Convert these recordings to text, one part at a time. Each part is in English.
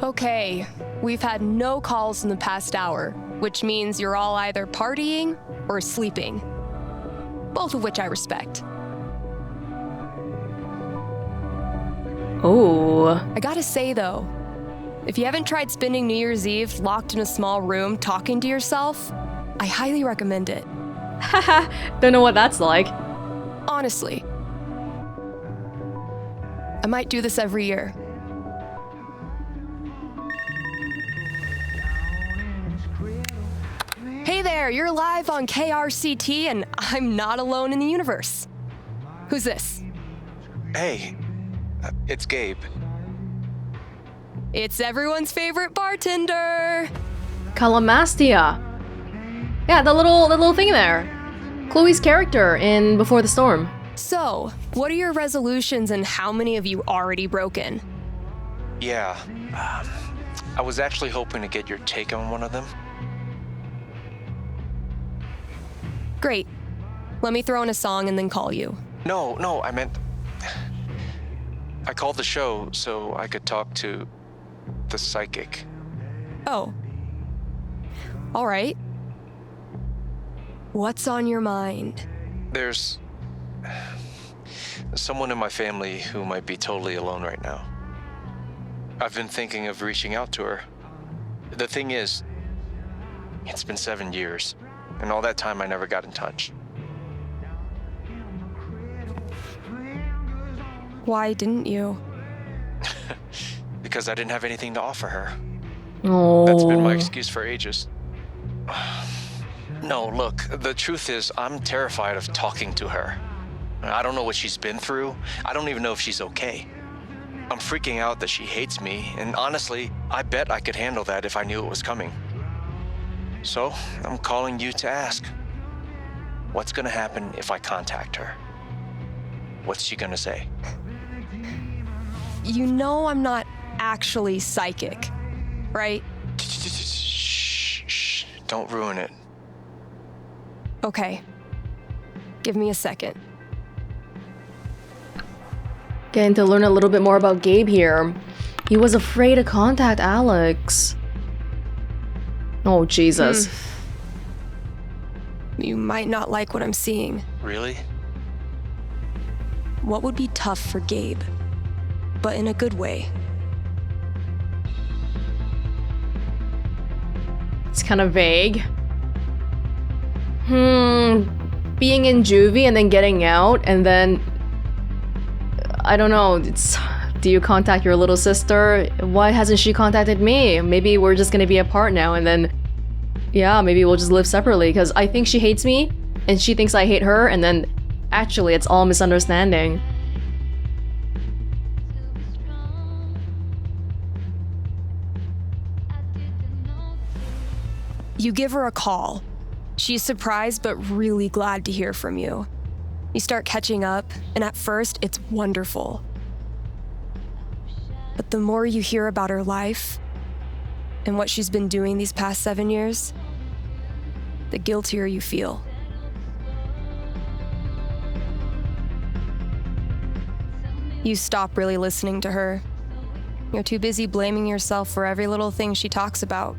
Okay, we've had no calls in the past hour, which means you're all either partying or sleeping. Both of which I respect. Oh. I gotta say though, if you haven't tried spending New Year's Eve locked in a small room talking to yourself, I highly recommend it. Haha, don't know what that's like. Honestly. I might do this every year. Hey there, you're live on KRCT and I'm not alone in the universe. Who's this? Hey, it's Gabe. It's everyone's favorite bartender. Calamastia. Yeah, the little thing there. Chloe's character in Before the Storm. So, what are your resolutions and how many have you already broken? Yeah, I was actually hoping to get your take on one of them. Great. Let me throw in a song and then call you. No, I meant... I called the show so I could talk to the psychic. Oh. All right. What's on your mind? There's someone in my family who might be totally alone right now. I've been thinking of reaching out to her. The thing is, it's been 7 years, and all that time I never got in touch. Why didn't you? Because I didn't have anything to offer her. Oh. That's been my excuse for ages. No, look, the truth is I'm terrified of talking to her. I don't know what she's been through. I don't even know if she's okay. I'm freaking out that she hates me, and honestly, I bet I could handle that if I knew it was coming. So, I'm calling you to ask, what's gonna happen if I contact her? What's she gonna say? You know I'm not actually psychic, right? Shh, don't ruin it. Okay. Give me a second. Getting to learn a little bit more about Gabe here. He was afraid to contact Alex. Oh, Jesus. You might not like what I'm seeing. Really? What would be tough for Gabe, but in a good way? It's kind of vague. Being in juvie and then getting out and then... I don't know, do you contact your little sister? Why hasn't she contacted me? Maybe we're just gonna be apart now and then... Yeah, maybe we'll just live separately because I think she hates me and she thinks I hate her and then actually it's all misunderstanding. You give her a call. She's surprised but really glad to hear from you. You start catching up, and at first, it's wonderful. But the more you hear about her life and what she's been doing these past 7 years, the guiltier you feel. You stop really listening to her. You're too busy blaming yourself for every little thing she talks about.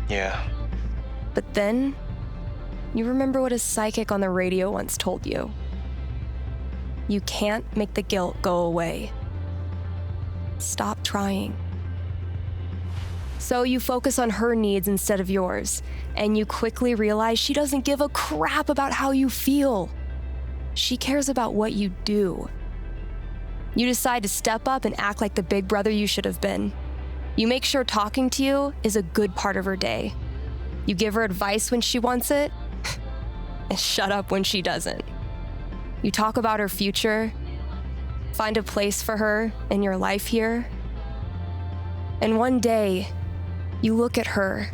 Yeah. But then, you remember what a psychic on the radio once told you. You can't make the guilt go away. Stop trying. So you focus on her needs instead of yours, and you quickly realize she doesn't give a crap about how you feel. She cares about what you do. You decide to step up and act like the big brother you should have been. You make sure talking to you is a good part of her day. You give her advice when she wants it, and shut up when she doesn't. You talk about her future, find a place for her in your life here. And one day, you look at her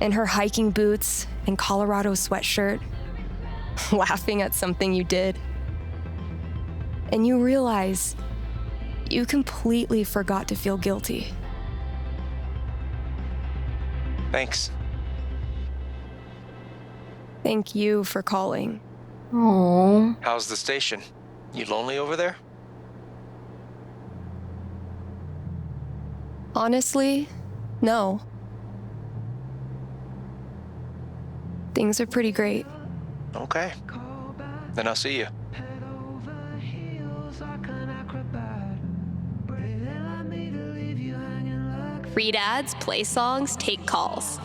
in her hiking boots and Colorado sweatshirt, laughing at something you did. And you realize you completely forgot to feel guilty. Thanks. Thank you for calling. Aww. How's the station? You lonely over there? Honestly, no. Things are pretty great. Okay. Then I'll see you. Read ads, play songs, take calls.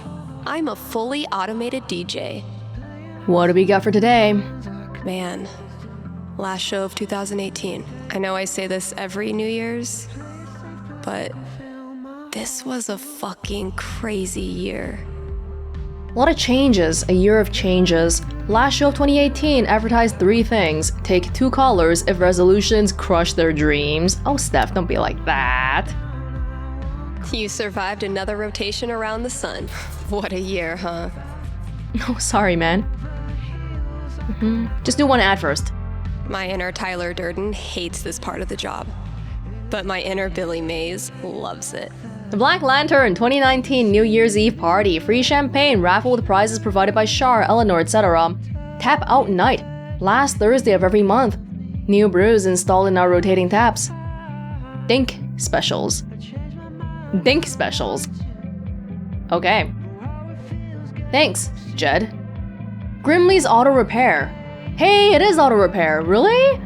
I'm a fully automated DJ. What do we got for today? Man, last show of 2018. I know I say this every New Year's, but this was a fucking crazy year. A lot of changes, a year of changes. Last show of 2018 advertised 3 things. Take 2 callers if resolutions crush their dreams. Oh, Steph, don't be like that. You survived another rotation around the sun. What a year, huh? Oh, sorry, man. Just do one ad first. My inner Tyler Durden hates this part of the job, but my inner Billy Mays loves it. The Black Lantern 2019 New Year's Eve party. Free champagne, raffle with prizes provided by Char, Eleanor, etc. Tap out night. Last Thursday of every month. New brews installed in our rotating taps. Dink specials. Dink specials. Okay. Thanks, Jed. Grimley's Auto Repair. Hey, it is Auto Repair. Really?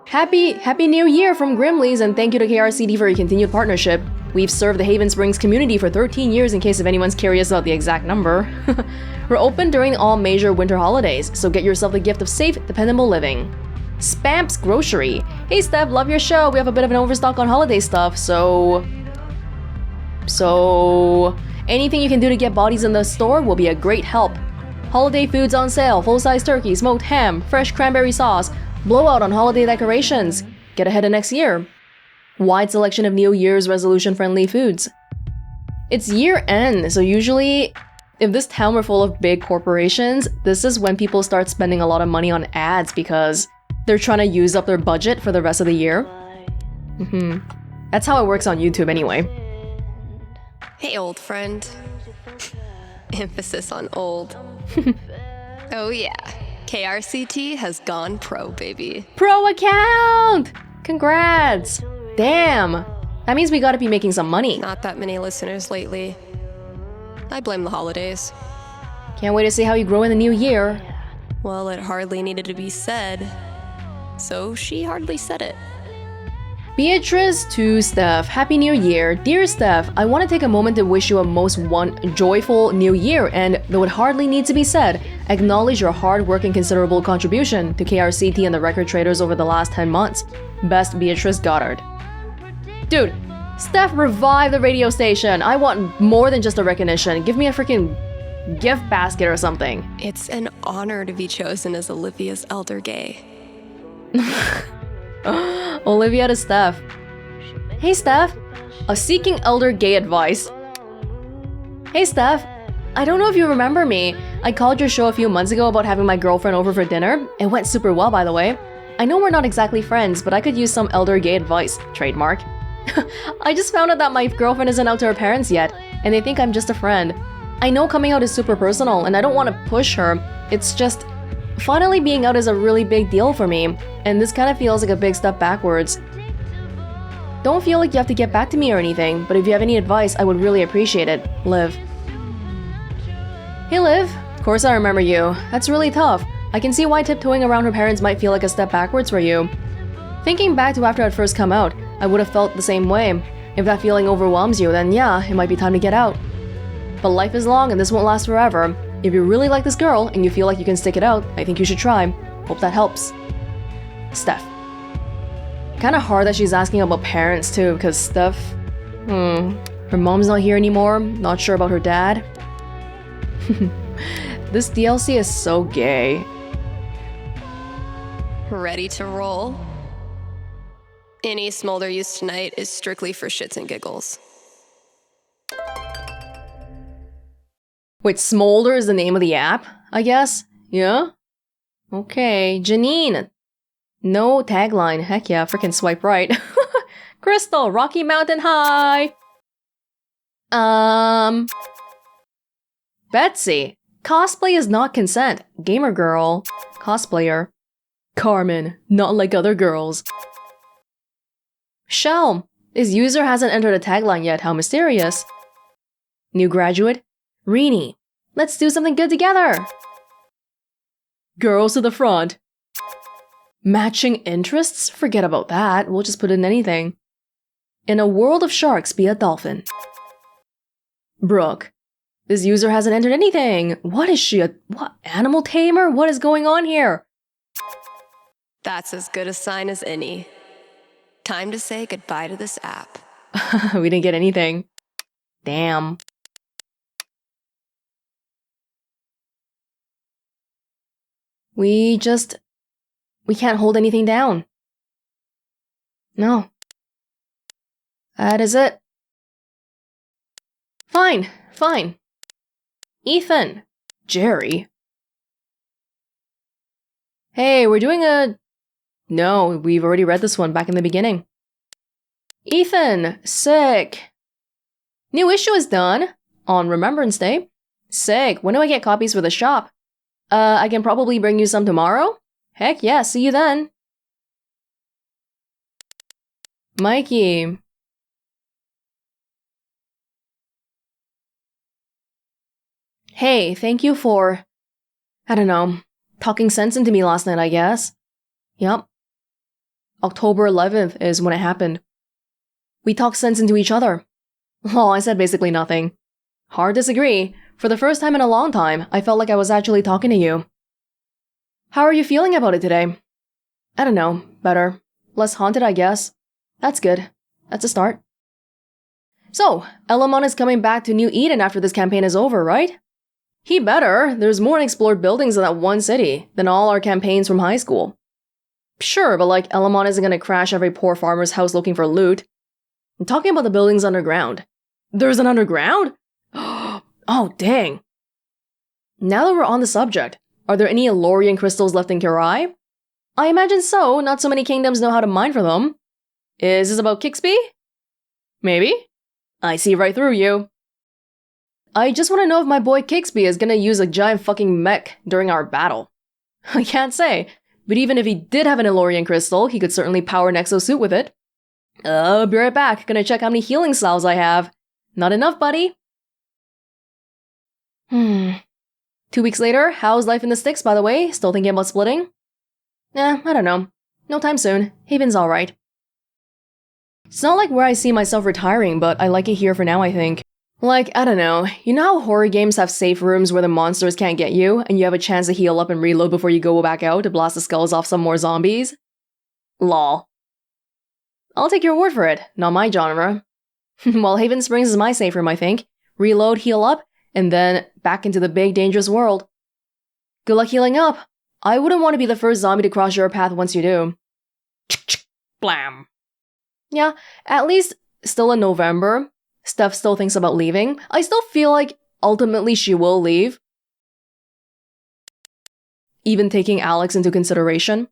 Happy New Year from Grimley's, and thank you to KRCT for your continued partnership. We've served the Haven Springs community for 13 years in case if anyone's curious about the exact number. We're open during all major winter holidays, so get yourself the gift of safe, dependable living. Spamp's Grocery. Hey Steph, love your show. We have a bit of an overstock on holiday stuff, so anything you can do to get bodies in the store will be a great help. Holiday foods on sale, full-size turkey, smoked ham, fresh cranberry sauce, blowout on holiday decorations. Get ahead of next year. Wide selection of New Year's resolution-friendly foods. It's year end, so usually, if this town were full of big corporations, this is when people start spending a lot of money on ads because they're trying to use up their budget for the rest of the year. That's how it works on YouTube anyway. Hey, old friend. Emphasis on old. Oh yeah, KRCT has gone pro, baby. Pro account! Congrats! Damn! That means we gotta be making some money. Not that many listeners lately. I blame the holidays. Can't wait to see how you grow in the new year. Well, it hardly needed to be said, so she hardly said it. Beatrice to Steph, Happy New Year. Dear Steph, I want to take a moment to wish you a most joyful new year, and though it hardly needs to be said, acknowledge your hard work and considerable contribution to KRCT and the record traders over the last 10 months. Best, Beatrice Goddard. Dude, Steph revived the radio station. I want more than just a recognition. Give me a freaking gift basket or something. It's an honor to be chosen as Olivia's elder gay. Olivia to Steph. Hey Steph, seeking elder gay advice. Hey Steph, I don't know if you remember me. I called your show a few months ago about having my girlfriend over for dinner. It went super well, by the way. I know we're not exactly friends, but I could use some elder gay advice. Trademark. I just found out that my girlfriend isn't out to her parents yet, and they think I'm just a friend. I know coming out is super personal, and I don't want to push her. It's just, finally being out is a really big deal for me, and this kind of feels like a big step backwards. Don't feel like you have to get back to me or anything, but if you have any advice, I would really appreciate it. Liv. Hey Liv, of course I remember you. That's really tough. I can see why tiptoeing around her parents might feel like a step backwards for you. Thinking back to after I'd first come out, I would have felt the same way. If that feeling overwhelms you, then yeah, it might be time to get out. But life is long and this won't last forever. If you really like this girl and you feel like you can stick it out, I think you should try. Hope that helps. Steph. Kinda hard that she's asking about parents too, because Steph... her mom's not here anymore, not sure about her dad. This DLC is so gay. Ready to roll? Any smolder used tonight is strictly for shits and giggles. Wait, Smolder is the name of the app, I guess? Yeah? Okay, Janine. No tagline. Heck yeah, freaking swipe right. Crystal, Rocky Mountain High. Betsy. Cosplay is not consent. Gamer girl. Cosplayer. Carmen. Not like other girls. Shell. This user hasn't entered a tagline yet, how mysterious. New graduate? Rini. Let's do something good together! Girls to the front. Matching interests? Forget about that, we'll just put in anything. In a world of sharks, be a dolphin. Brooke. This user hasn't entered anything. What is she, what, animal tamer? What is going on here? That's as good a sign as any. Time to say goodbye to this app. We didn't get anything. Damn. We can't hold anything down. No. That is it. Fine. Ethan. Jerry. Hey, we're doing a... No, we've already read this one back in the beginning. Ethan. Sick. New issue is done. On Remembrance Day. Sick. When do I get copies for the shop? I can probably bring you some tomorrow? Heck yeah, see you then. Mikey. Hey, thank you for, I don't know, talking sense into me last night, I guess. Yup. October 11th is when it happened. We talked sense into each other. Well, I said basically nothing. Hard disagree. For the first time in a long time, I felt like I was actually talking to you. How are you feeling about it today? I don't know, better. Less haunted, I guess. That's good. That's a start. So, Elamon is coming back to New Eden after this campaign is over, right? He better. There's more unexplored buildings in that one city than all our campaigns from high school. Sure, but like, Elamon isn't gonna crash every poor farmer's house looking for loot. I'm talking about the buildings underground. There's an underground? Oh, dang. Now that we're on the subject, are there any Elorian crystals left in Kirai? I imagine so, not so many kingdoms know how to mine for them. Is this about Kixby? Maybe. I see right through you. I just want to know if my boy Kixby is gonna use a giant fucking mech during our battle. I can't say, but even if he did have an Elorian crystal, he could certainly power an exosuit with it. I'll be right back, gonna check how many healing salves I have. Not enough, buddy. 2 weeks later, how's life in the sticks, by the way? Still thinking about splitting? I don't know. No time soon. Haven's alright. It's not like where I see myself retiring, but I like it here for now, I think. Like, I don't know. You know how horror games have safe rooms where the monsters can't get you, and you have a chance to heal up and reload before you go back out to blast the skulls off some more zombies? Lol. I'll take your word for it. Not my genre. Well, Haven Springs is my safe room, I think. Reload, heal up, and then back into the big, dangerous world. Good luck healing up. I wouldn't want to be the first zombie to cross your path once you do. Blam. Yeah, at least still in November. Steph still thinks about leaving. I still feel like ultimately she will leave. Even taking Alex into consideration.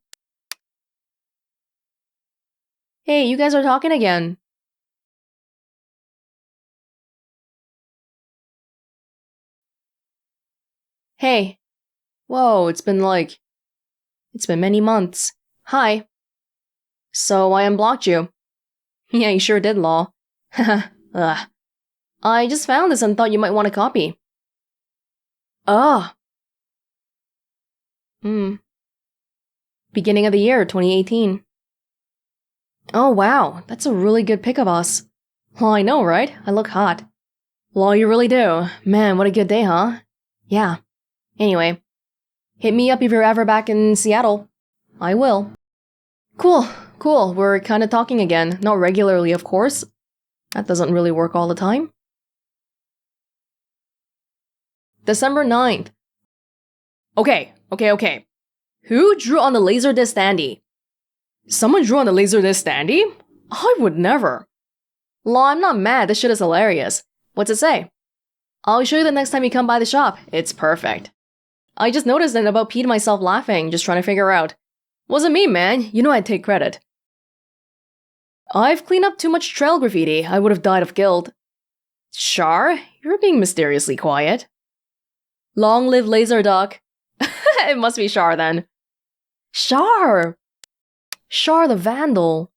Hey, you guys are talking again. Hey. Whoa, it's been many months. Hi. So I unblocked you. Yeah, you sure did, Law. Ugh. I just found this and thought you might want a copy. Beginning of the year, 2018. Oh wow, that's a really good pic of us. Well, I know, right? I look hot. Well, you really do. Man, what a good day, huh? Yeah. Anyway, hit me up if you're ever back in Seattle. I will. Cool. We're kinda talking again. Not regularly, of course. That doesn't really work all the time. December 9th. Okay. Who drew on the Laserdisc standee? Someone drew on the Laserdisc standee? I would never. Law, I'm not mad, this shit is hilarious. What's it say? I'll show you the next time you come by the shop. It's perfect. I just noticed it and about peed myself laughing, just trying to figure out. Wasn't me, man. You know I'd take credit. I've cleaned up too much trail graffiti. I would have died of guilt. Char, you're being mysteriously quiet. Long live Laserduck. It must be Char then. Char the Vandal.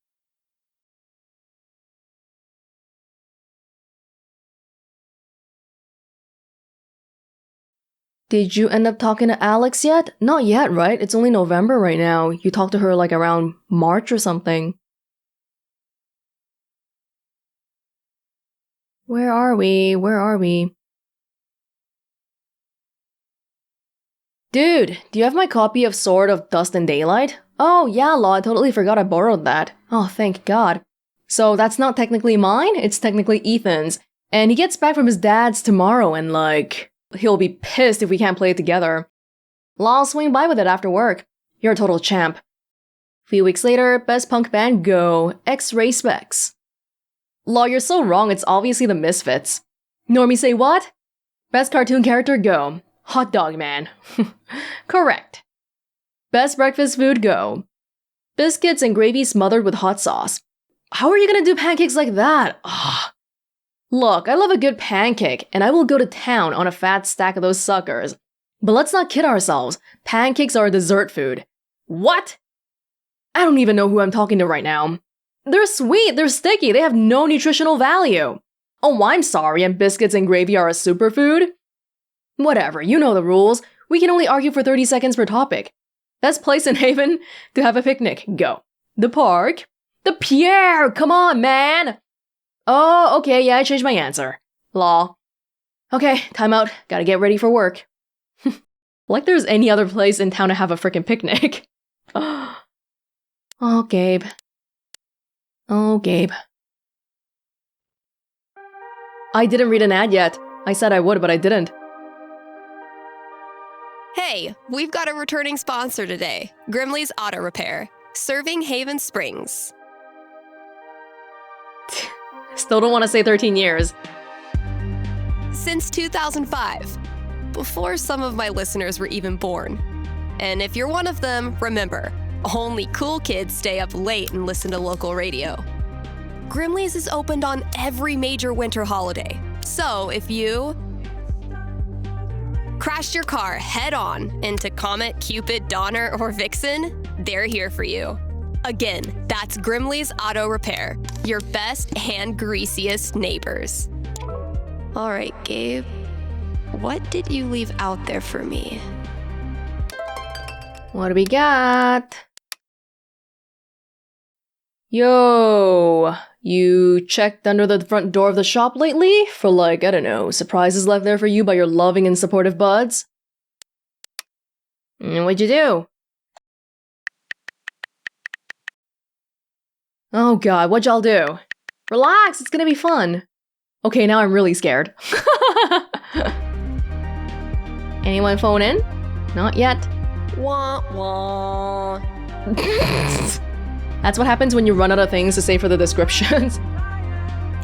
Did you end up talking to Alex yet? Not yet, right? It's only November right now. You talked to her like around March or something. Where are we? Where are we? Dude, do you have my copy of Sword of Dust and Daylight? Oh, yeah, Law, I totally forgot I borrowed that. Oh, thank God. So that's not technically mine, it's technically Ethan's. And he gets back from his dad's tomorrow and like, he'll be pissed if we can't play it together. Law, I'll swing by with it after work. You're a total champ. A few weeks later, best punk band go, X-Ray Specs. Law, you're so wrong, it's obviously the Misfits. Normie say what? Best cartoon character go, Hot Dog Man. Correct. Best breakfast food go, biscuits and gravy smothered with hot sauce. How are you gonna do pancakes like that? Ugh. Look, I love a good pancake, and I will go to town on a fat stack of those suckers. But let's not kid ourselves, pancakes are a dessert food. What? I don't even know who I'm talking to right now. They're sweet, they're sticky, they have no nutritional value. Oh, I'm sorry, and biscuits and gravy are a superfood? Whatever, you know the rules. We can only argue for 30 seconds per topic. Best place in Haven to have a picnic, go. The park. The Pierre, come on, man! Oh, okay, yeah, I changed my answer. Law. Okay, time out, gotta get ready for work. Like there's any other place in town to have a frickin' picnic. Oh, Gabe. Oh, Gabe. I didn't read an ad yet. I said I would, but I didn't. Hey, we've got a returning sponsor today, Grimley's Auto Repair, serving Haven Springs. Still don't want to say 13 years. Since 2005, before some of my listeners were even born. And if you're one of them, remember, only cool kids stay up late and listen to local radio. Grimley's is opened on every major winter holiday. So if you crashed your car head-on into Comet, Cupid, Donner, or Vixen, they're here for you. Again, that's Grimley's Auto Repair, your best and greasiest neighbors. All right, Gabe, what did you leave out there for me? What do we got? Yo, you checked under the front door of the shop lately? For like, I don't know, surprises left there for you by your loving and supportive buds? What'd you do? Oh god, what'd y'all do? Relax, it's gonna be fun. Okay, now I'm really scared. Anyone phone in? Not yet. Wah, wah. That's what happens when you run out of things to say for the descriptions.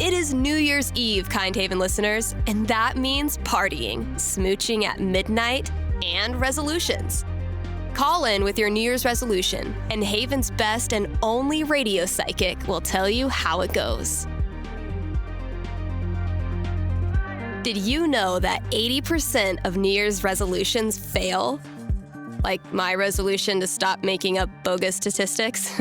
It is New Year's Eve, Kind Haven listeners, and that means partying, smooching at midnight, and resolutions. Call in with your New Year's resolution, and Haven's best and only radio psychic will tell you how it goes. Did you know that 80% of New Year's resolutions fail? Like my resolution to stop making up bogus statistics?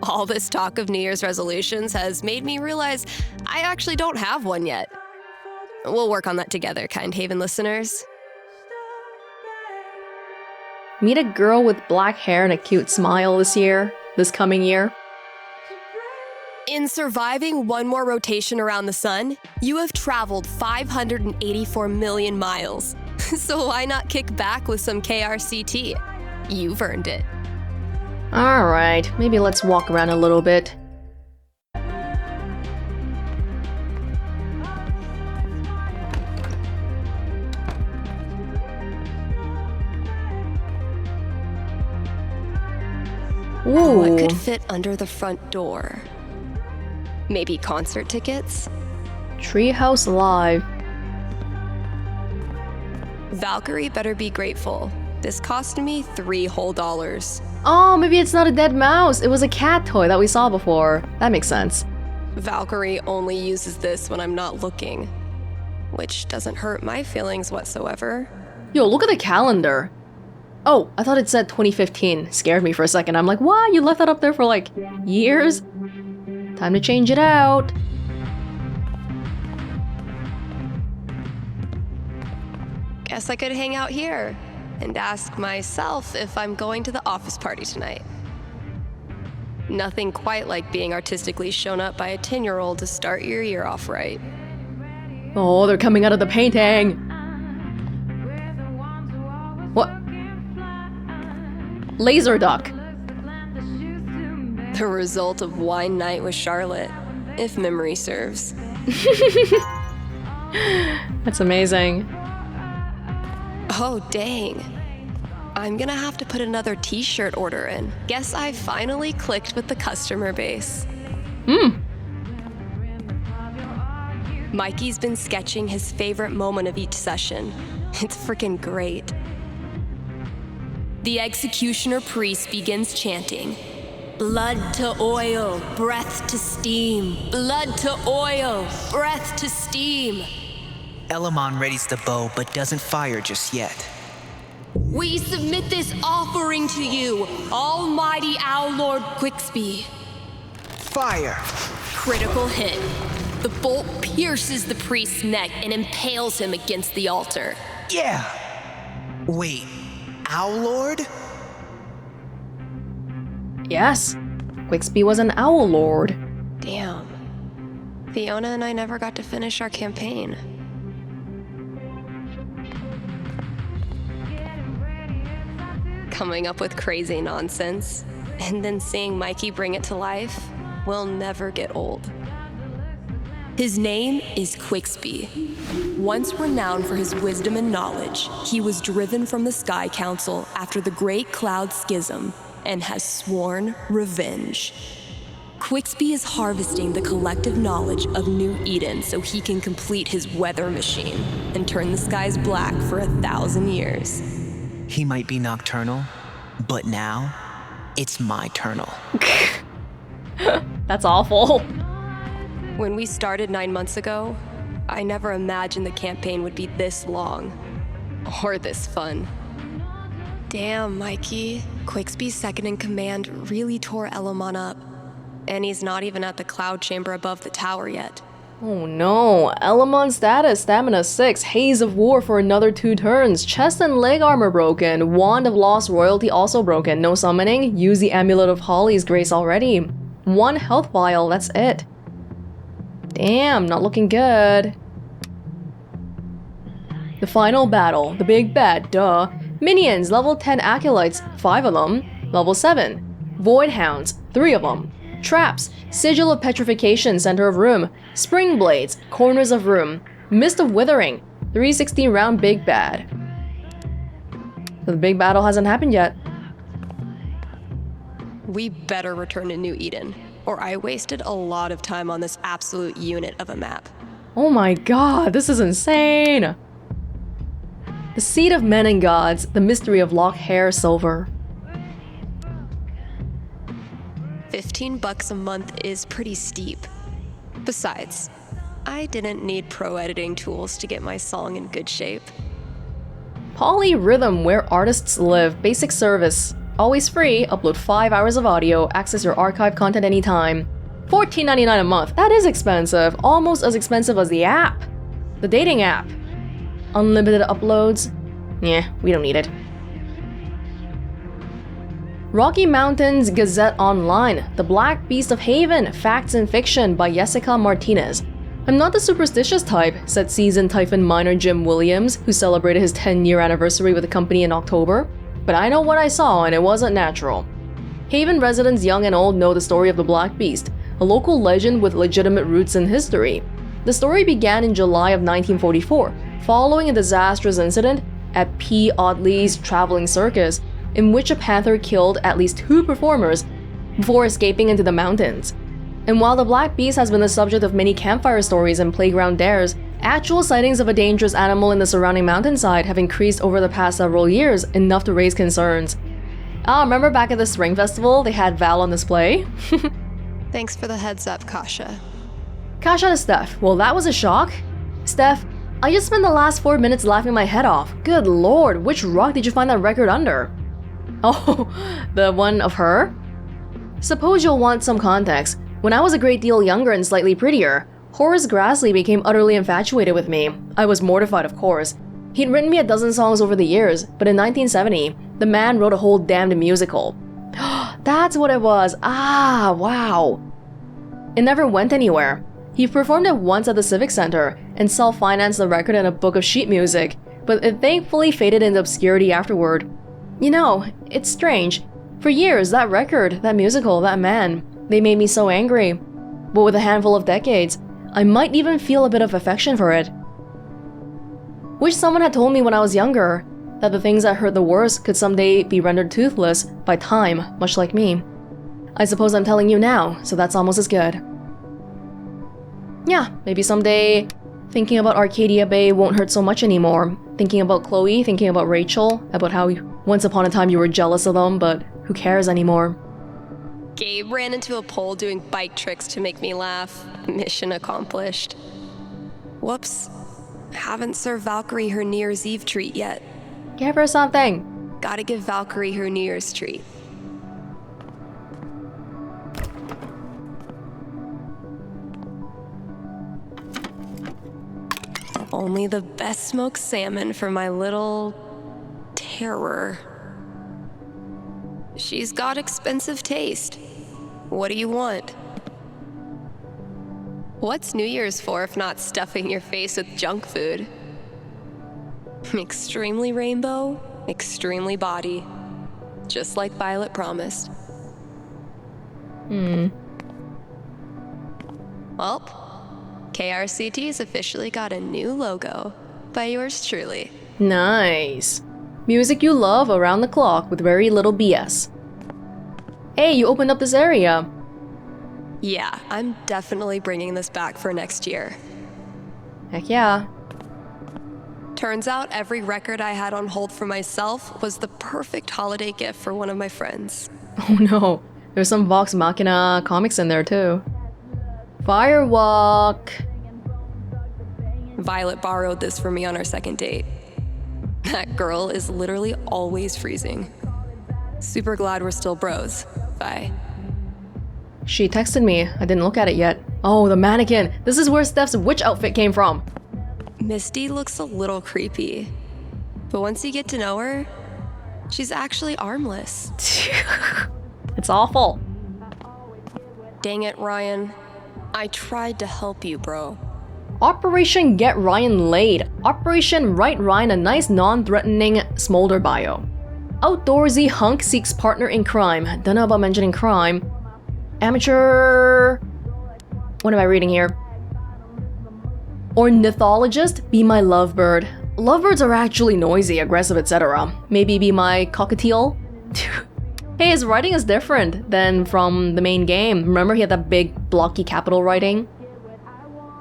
All this talk of New Year's resolutions has made me realize I actually don't have one yet. We'll work on that together, Kind Haven listeners. Meet a girl with black hair and a cute smile this coming year. In surviving one more rotation around the sun, you have traveled 584 million miles. So why not kick back with some KRCT? You've earned it. Alright, maybe let's walk around a little bit. Ooh. What could fit under the front door? Maybe concert tickets? Treehouse Live. Valkyrie better be grateful. This cost me $3 whole. Oh, maybe it's not a dead mouse. It was a cat toy that we saw before. That makes sense. Valkyrie only uses this when I'm not looking, which doesn't hurt my feelings whatsoever. Yo, look at the calendar. Oh, I thought it said 2015. Scared me for a second. I'm like, what? You left that up there for like years? Time to change it out. guess I could hang out here and ask myself if I'm going to the office party tonight. Nothing quite like being artistically shown up by a 10-year-old to start your year off right. Oh, they're coming out of the painting. What? Laser duck. The result of wine night with Charlotte, if memory serves. That's amazing. Oh, dang. I'm gonna have to put another t-shirt order in. Guess I finally clicked with the customer base. Mikey's been sketching his favorite moment of each session. It's freaking great. The executioner priest begins chanting, "Blood to oil, breath to steam. Blood to oil, breath to steam." Elamon readies the bow but doesn't fire just yet. "We submit this offering to you, Almighty Owl Lord Quicksby." Fire! Critical hit. The bolt pierces the priest's neck and impales him against the altar. Yeah! Wait, Owl Lord? Yes, Quicksby was an owl lord. Damn. Fiona and I never got to finish our campaign. Coming up with crazy nonsense, and then seeing Mikey bring it to life will never get old. His name is Quicksby. Once renowned for his wisdom and knowledge, he was driven from the Sky Council after the Great Cloud Schism and has sworn revenge. Quicksby is harvesting the collective knowledge of New Eden so he can complete his weather machine and turn the skies black for 1,000 years. He might be nocturnal, but now, it's my turnal. That's awful. When we started 9 months ago, I never imagined the campaign would be this long, or this fun. Damn, Mikey. Quicksby's second in command really tore Elamon up, and he's not even at the cloud chamber above the tower yet. Oh no, Elamon status, stamina 6, Haze of War for another 2 turns, chest and leg armor broken, Wand of Lost Royalty also broken, no summoning, use the Amulet of Holly's Grace already. 1 health vial, that's it. Damn, not looking good. The final battle, the big bad, duh. Minions, level 10 acolytes, 5 of them. Level 7. Void Hounds, 3 of them. Traps, Sigil of Petrification, center of room. Spring Blades, corners of room. Mist of Withering, 360 round big bad. The big battle hasn't happened yet. We better return to New Eden, or I wasted a lot of time on this absolute unit of a map. Oh my god, this is insane! The Seed of Men and Gods, the mystery of Loch Hair Silver. $15 a month is pretty steep. Besides, I didn't need pro editing tools to get my song in good shape. Polyrhythm, where artists live, basic service. Always free, upload 5 hours of audio, access your archive content anytime. $14.99 a month, that is expensive, almost as expensive as the app. The dating app. Unlimited uploads. Yeah, we don't need it. Rocky Mountains Gazette Online, The Black Beast of Haven, Facts and Fiction by Jessica Martinez. I'm not the superstitious type, said seasoned Typhon miner Jim Williams, who celebrated his 10-year anniversary with the company in October. But I know what I saw and it wasn't natural. Haven residents young and old know the story of the Black Beast, a local legend with legitimate roots in history. The story began in July of 1944, following a disastrous incident at P. Audley's traveling circus, in which a panther killed at least 2 performers before escaping into the mountains. And while the Black Beast has been the subject of many campfire stories and playground dares, actual sightings of a dangerous animal in the surrounding mountainside have increased over the past several years, enough to raise concerns. Remember back at the Spring Festival, they had Val on display? Thanks for the heads up, Kasha. Kasha to Steph, well that was a shock. Steph, I just spent the last 4 minutes laughing my head off. Good lord, which rock did you find that record under? Oh, the one of her? Suppose you'll want some context. When I was a great deal younger and slightly prettier, Horace Grassley became utterly infatuated with me. I was mortified, of course. He'd written me a dozen songs over the years, but in 1970, the man wrote a whole damned musical. That's what it was. Ah, wow. It never went anywhere. He performed it once at the Civic Center and self-financed the record in a book of sheet music, but it thankfully faded into obscurity afterward. You know, it's strange. For years, that record, that musical, that man, they made me so angry. But with a handful of decades, I might even feel a bit of affection for it. Wish someone had told me when I was younger that the things that hurt the worst could someday be rendered toothless by time, much like me. I suppose I'm telling you now, so that's almost as good. Yeah, maybe someday thinking about Arcadia Bay won't hurt so much anymore. Thinking about Chloe, thinking about Rachel, about how once upon a time you were jealous of them, but who cares anymore? Gabe ran into a pole doing bike tricks to make me laugh. Mission accomplished. Whoops. Haven't served Valkyrie her New Year's Eve treat yet. Give her something. Gotta give Valkyrie her New Year's treat. Only the best smoked salmon for my little terror. She's got expensive taste. What do you want? What's New Year's for if not stuffing your face with junk food? Extremely rainbow, extremely body. Just like Violet promised. Well, KRCT's officially got a new logo by yours truly. Nice. Music you love around the clock with very little BS. Hey, you opened up this area. Yeah, I'm definitely bringing this back for next year. Heck yeah. Turns out every record I had on hold for myself was the perfect holiday gift for one of my friends. Oh no, there's some Vox Machina comics in there too. Firewalk. Violet borrowed this for me on our second date. That girl is literally always freezing. Super glad we're still bros. Bye. She texted me. I didn't look at it yet. Oh, the mannequin. This is where Steph's witch outfit came from. Misty looks a little creepy. But once you get to know her, she's actually armless. It's awful. Dang it, Ryan. I tried to help you, bro. Operation Get Ryan Laid. Operation Write Ryan a nice non-threatening smolder bio. Outdoorsy hunk seeks partner in crime. Don't know about mentioning crime. Amateur... What am I reading here? Ornithologist, be my lovebird. Lovebirds are actually noisy, aggressive, etc. Maybe be my cockatiel? Hey, his writing is different than from the main game. Remember he had that big, blocky capital writing?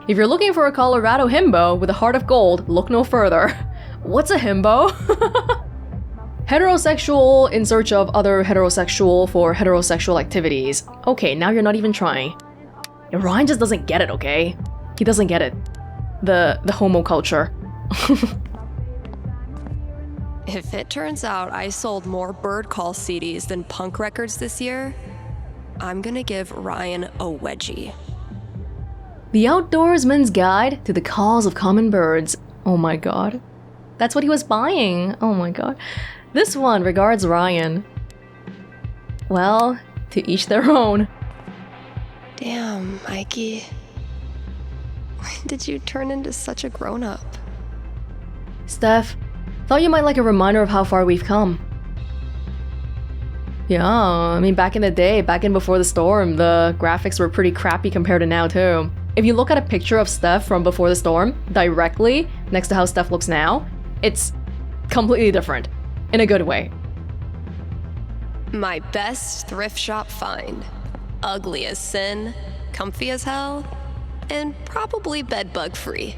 If you're looking for a Colorado himbo with a heart of gold, look no further. What's a himbo? Heterosexual in search of other heterosexual for heterosexual activities. Okay, now you're not even trying. Yeah, Ryan just doesn't get it, okay? He doesn't get it. The homo culture. If it turns out I sold more bird call CDs than punk records this year, I'm gonna give Ryan a wedgie. The Outdoorsman's Guide to the Calls of Common Birds. Oh my god. That's what he was buying. Oh my god. This one regards Ryan. Well, to each their own. Damn, Mikey. When did you turn into such a grown-up? Steph, thought you might like a reminder of how far we've come. Yeah, I mean back in the day, back in Before the Storm, the graphics were pretty crappy compared to now too. If you look at a picture of Steph from Before the Storm, directly next to how Steph looks now, it's completely different. In a good way. My best thrift shop find. Ugly as sin, comfy as hell, and probably bedbug free.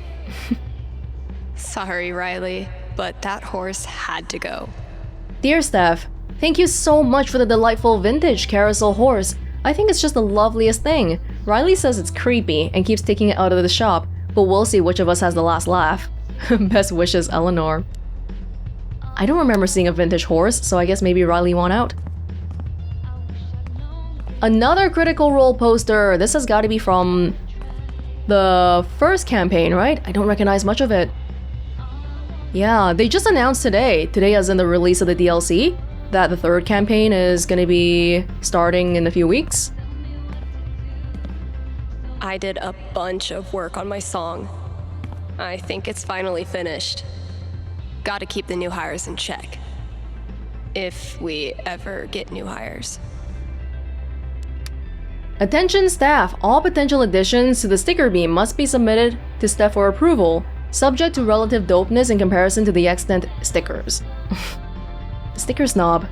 Sorry, Riley, but that horse had to go. Dear Steph, thank you so much for the delightful vintage carousel horse. I think it's just the loveliest thing. Riley says it's creepy and keeps taking it out of the shop, but we'll see which of us has the last laugh. Best wishes, Eleanor. I don't remember seeing a vintage horse, so I guess maybe Riley won out. Another Critical Role poster. This has got to be from the first campaign, right? I don't recognize much of it. Yeah, they just announced today as in the release of the DLC, that the third campaign is gonna be starting in a few weeks. I did a bunch of work on my song. I think it's finally finished. Gotta keep the new hires in check. If we ever get new hires. Attention staff, all potential additions to the sticker beam must be submitted to Steph for approval, subject to relative dopeness in comparison to the extant stickers. Sticker snob.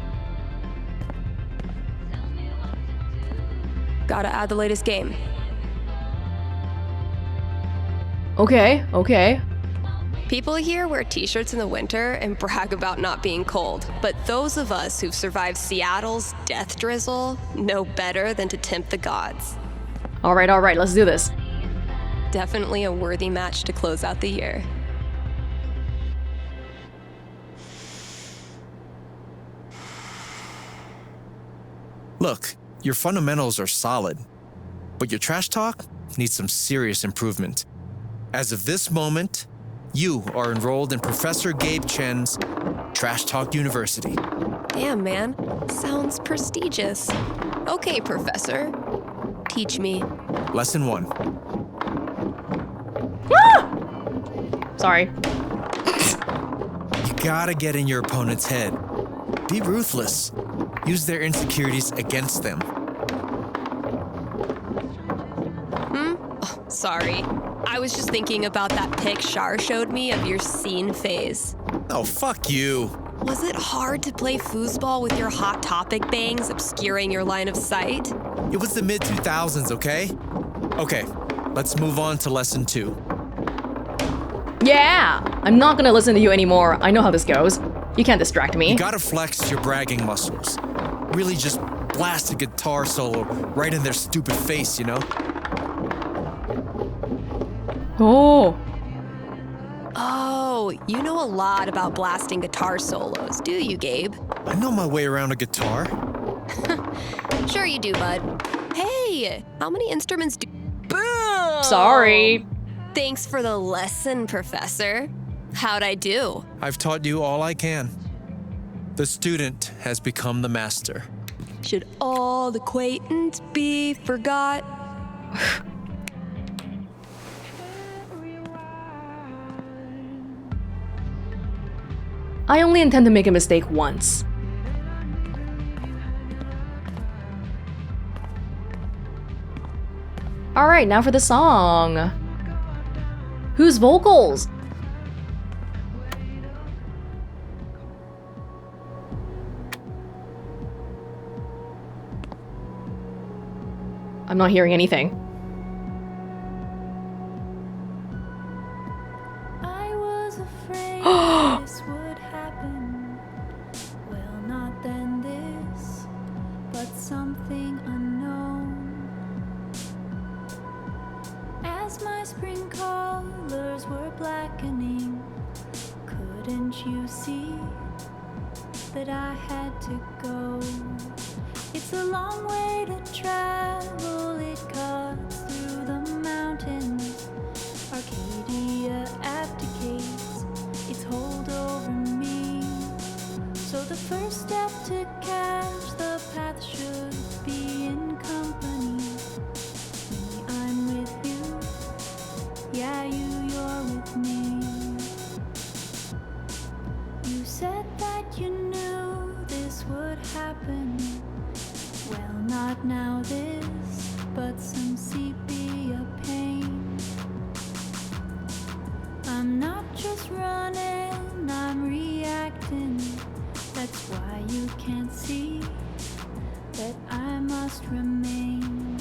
Gotta add the latest game. Okay. People here wear t-shirts in the winter and brag about not being cold, but those of us who've survived Seattle's death drizzle know better than to tempt the gods. Alright, let's do this. Definitely a worthy match to close out the year. Look, your fundamentals are solid, but your trash talk needs some serious improvement. As of this moment, you are enrolled in Professor Gabe Chen's Trash Talk University. Damn, man. Sounds prestigious. Okay, Professor. Teach me. Lesson 1. Sorry. You gotta get in your opponent's head. Be ruthless. Use their insecurities against them. Oh, sorry. I was just thinking about that pic Shar showed me of your scene phase. Oh, fuck you. Was it hard to play foosball with your Hot Topic bangs obscuring your line of sight? It was the mid-2000s, okay? Okay, let's move on to lesson 2. Yeah! I'm not gonna listen to you anymore. I know how this goes. You can't distract me. You gotta flex your bragging muscles. Really just blast a guitar solo right in their stupid face, you know? Oh, you know a lot about blasting guitar solos, do you, Gabe? I know my way around a guitar. Sure you do, bud. Hey, how many instruments do... Boom! Sorry. Thanks for the lesson, Professor. How'd I do? I've taught you all I can. The student has become the master. Should all acquaintance be forgot? I only intend to make a mistake once. Alright, now for the song. Whose vocals? I'm not hearing anything. I was afraid this would happen. Well, not then this, but something unknown. As my spring colors were blackening, couldn't you see that I had to go? It's a long way to travel, it cuts through the mountains. Arcadia abdicates its hold over me. So the first step to catch the path should be in company. Me, I'm with you. Yeah, you're with me. You said that you knew this would happen. Well, not now this, but some sepia pain. I'm not just running, I'm reacting. That's why you can't see that I must remain.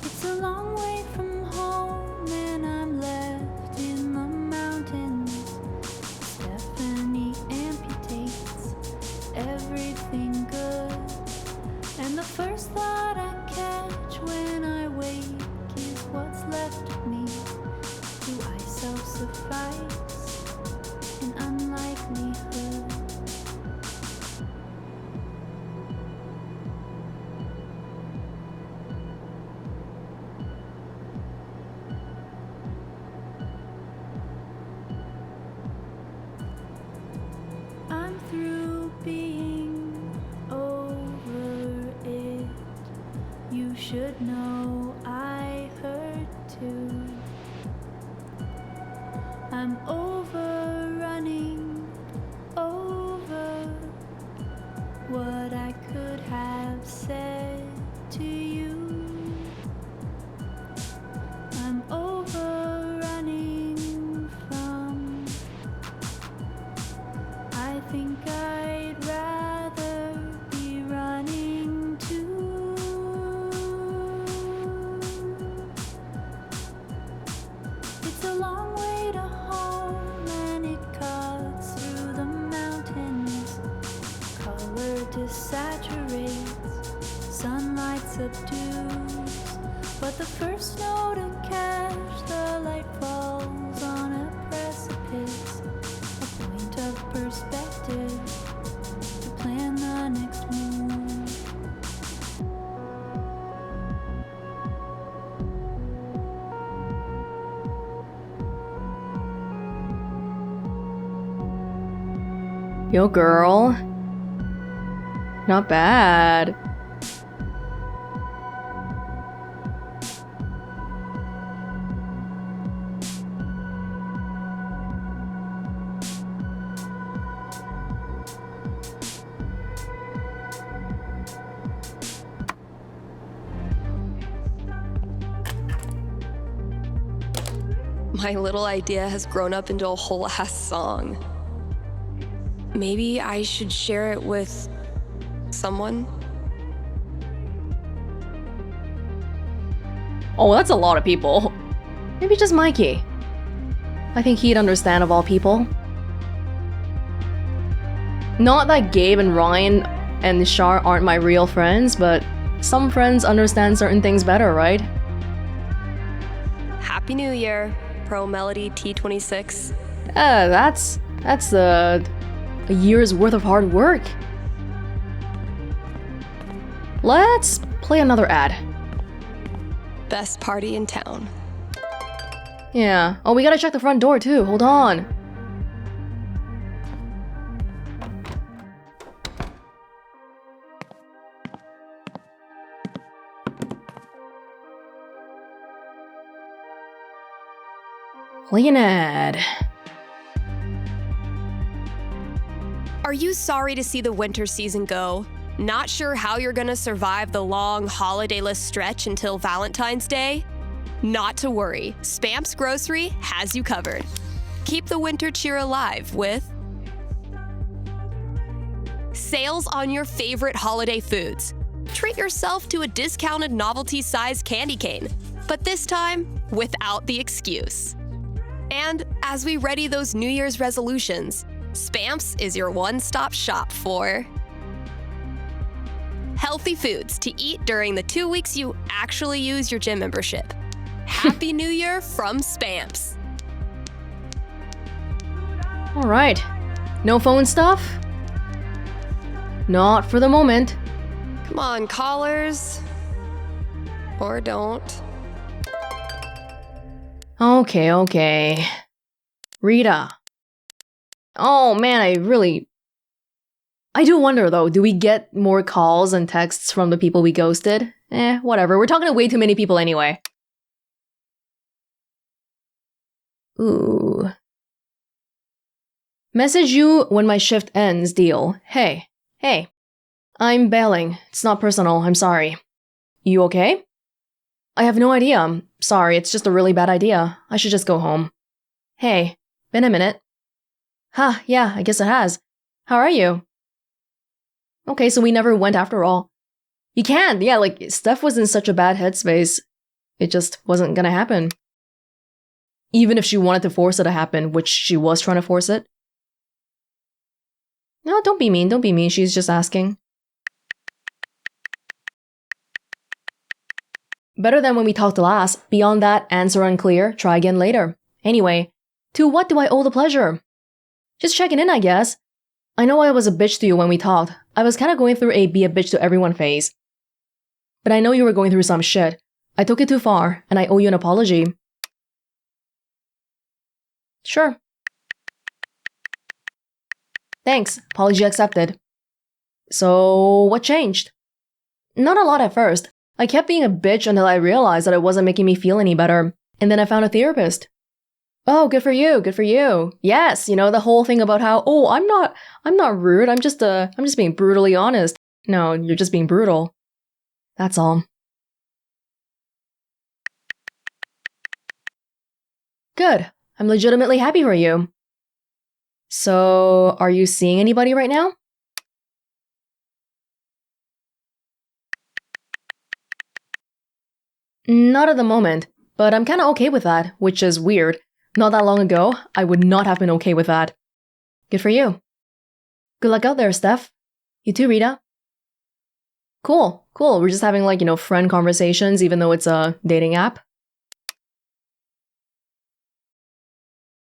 It's a long way from home and I'm left in the mountains. Stephanie amputates everything good. And the first thought I catch when I wake is what's left of me. Do I self-suffice in unlikelihood? desaturates, sunlight subdues. But the first snow to catch the light falls on a precipice, a point of perspective to plan the next move. Yo, girl. Not bad. My little idea has grown up into a whole ass song. Maybe I should share it with someone? Oh, that's a lot of people. Maybe just Mikey. I think he'd understand of all people. Not that Gabe and Ryan and Shar aren't my real friends, but some friends understand certain things better, right? Happy New Year, Pro Melody T26. That's a year's worth of hard work. Let's play another ad. Best party in town. Yeah. Oh, we gotta check the front door too. Hold on. Play an ad. Are you sorry to see the winter season go? Not sure how you're gonna survive the long holidayless stretch until Valentine's Day? Not to worry, Spamps Grocery has you covered. Keep the winter cheer alive with sales on your favorite holiday foods. Treat yourself to a discounted novelty-sized candy cane, but this time without the excuse. And as we ready those New Year's resolutions, Spamps is your one-stop shop for healthy foods to eat during the 2 weeks you actually use your gym membership. Happy New Year from Spamps. All right. No phone stuff? Not for the moment. Come on, callers. Or don't. Okay. Rita. Oh man, I do wonder though, do we get more calls and texts from the people we ghosted? Whatever. We're talking to way too many people anyway. Ooh. Message you when my shift ends deal. Hey. I'm bailing. It's not personal. I'm sorry. You okay? I have no idea. I'm sorry. It's just a really bad idea. I should just go home. Hey. Been a minute. Huh, yeah, I guess it has. How are you? Okay, so we never went after all. You can't, yeah, like, Steph was in such a bad headspace. It just wasn't gonna happen. Even if she wanted to force it to happen, which she was trying to force it. No, don't be mean, she's just asking. Better than when we talked last. Beyond that, answer unclear, try again later. Anyway, to what do I owe the pleasure? Just checking in, I guess. I know I was a bitch to you when we talked. I was kinda going through a be a bitch to everyone phase. But I know you were going through some shit. I took it too far, and I owe you an apology. Sure. Thanks, apology accepted. So, what changed? Not a lot at first. I kept being a bitch until I realized that it wasn't making me feel any better. And then I found a therapist. Oh, good for you. Yes, the whole thing about how, oh, I'm not rude. I'm just being brutally honest. No, you're just being brutal. That's all. Good. I'm legitimately happy for you. So, are you seeing anybody right now? Not at the moment, but I'm kinda okay with that, which is weird. Not that long ago, I would not have been okay with that. Good for you. Good luck out there, Steph. You too, Rita. Cool. We're just having like, friend conversations, even though it's a dating app.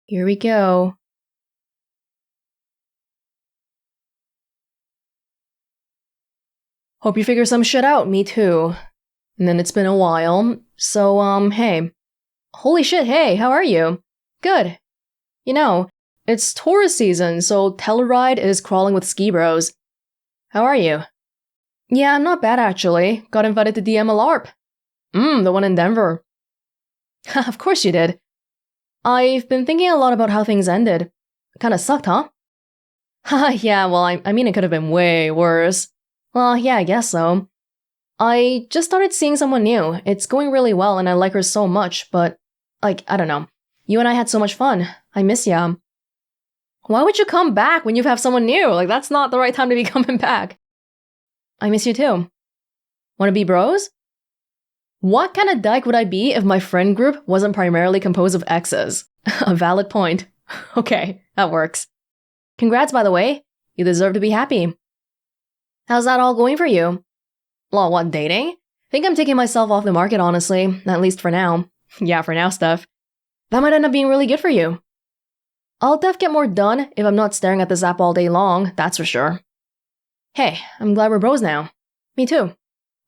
Here we go. Hope you figure some shit out. Me too. And then it's been a while. So, hey. Holy shit, hey, how are you? Good. It's tourist season, so Telluride is crawling with ski bros. How are you? Yeah, I'm not bad actually. Got invited to DM a LARP. The one in Denver. Of course you did. I've been thinking a lot about how things ended. Kinda sucked, huh? Haha, yeah, well, I mean it could have been way worse. Well, yeah, I guess so. I just started seeing someone new. It's going really well and I like her so much, but, I don't know. You and I had so much fun. I miss ya. Why would you come back when you have someone new? That's not the right time to be coming back. I miss you too. Wanna be bros? What kind of dyke would I be if my friend group wasn't primarily composed of exes? A valid point. Okay, that works. Congrats, by the way. You deserve to be happy. How's that all going for you? Well, what, dating? Think I'm taking myself off the market, honestly. At least for now. Yeah, for now, Steph. That might end up being really good for you. I'll get more done if I'm not staring at this app all day long, that's for sure. Hey, I'm glad we're bros now. Me too.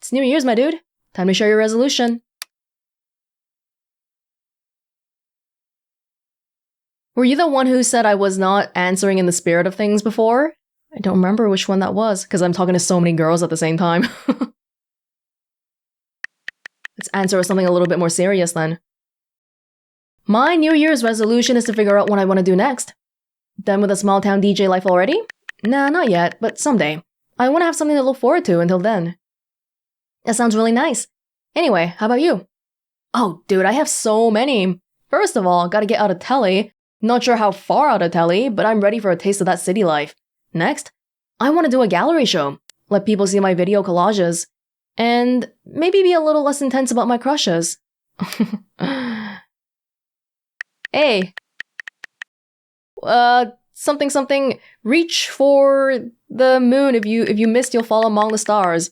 It's New Year's, my dude. Time to share your resolution. Were you the one who said I was not answering in the spirit of things before? I don't remember which one that was, because I'm talking to so many girls at the same time. Let's answer with something a little bit more serious then. My New Year's resolution is to figure out what I want to do next. Done with a small town DJ life already? Nah, not yet, but someday. I want to have something to look forward to until then. That sounds really nice. Anyway, how about you? Oh, dude, I have so many. First of all, gotta get out of telly. Not sure how far out of telly, but I'm ready for a taste of that city life. Next, I want to do a gallery show. Let people see my video collages. And maybe be a little less intense about my crushes. Hey. Something. Reach for the moon. If you missed, you'll fall among the stars.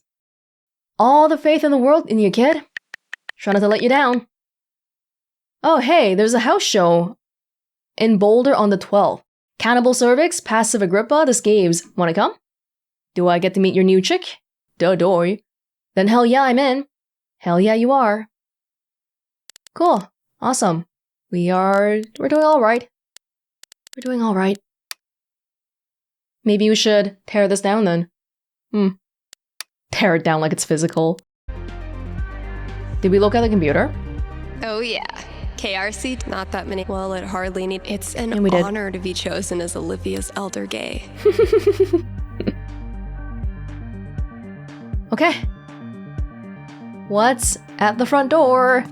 All the faith in the world in you, kid. Try not to let you down. Oh, hey, there's a house show in Boulder on the 12th. Cannibal Cervix, Passive Agrippa, the Scaves. Wanna come? Do I get to meet your new chick? Duh. Then hell yeah, I'm in. Hell yeah, you are. Cool. Awesome. We're doing alright. We're doing alright. Maybe we should tear this down then. Tear it down like it's physical. Did we look at the computer? Oh yeah. KRCT, not that many. Well, it hardly need. It's an And we did. honor to be chosen as Olivia's elder gay. Okay. What's at the front door?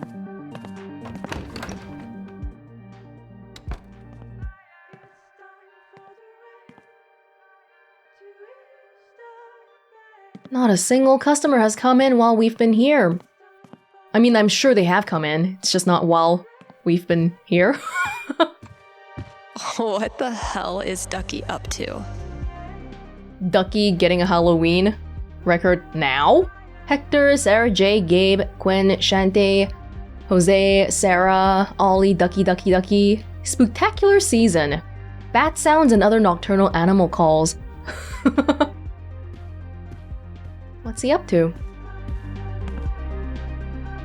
Not a single customer has come in while we've been here. I mean, I'm sure they have come in. It's just not while we've been here. What the hell is Ducky up to? Ducky getting a Halloween record now? Hector, Sarah J, Gabe, Quinn, Shante, Jose, Sarah, Ollie, Ducky. Spooktacular season. Bat sounds and other nocturnal animal calls. What's he up to?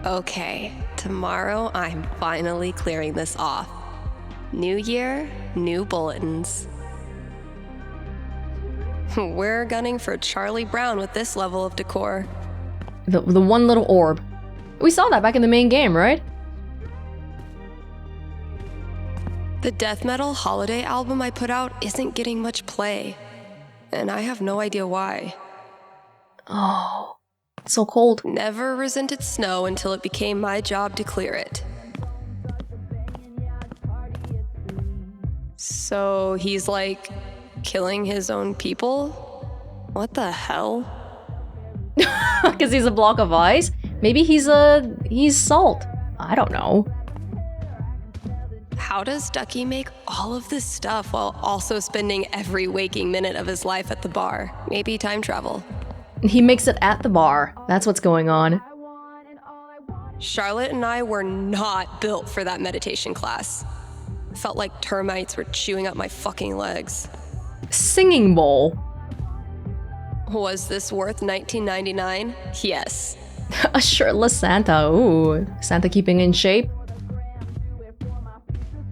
Okay, tomorrow I'm finally clearing this off. New year, new bulletins. We're gunning for Charlie Brown with this level of decor. The one little orb. We saw that back in the main game, right? The death metal holiday album I put out isn't getting much play, and I have no idea why. Oh, it's so cold. Never resented snow until it became my job to clear it. So he's like killing his own people? What the hell? Because he's a block of ice? Maybe he's salt. I don't know. How does Ducky make all of this stuff while also spending every waking minute of his life at the bar? Maybe time travel. He makes it at the bar. That's what's going on. Charlotte and I were not built for that meditation class. Felt like termites were chewing up my fucking legs. Singing bowl. Was this worth $19.99? Yes. A shirtless Santa. Ooh, Santa keeping in shape.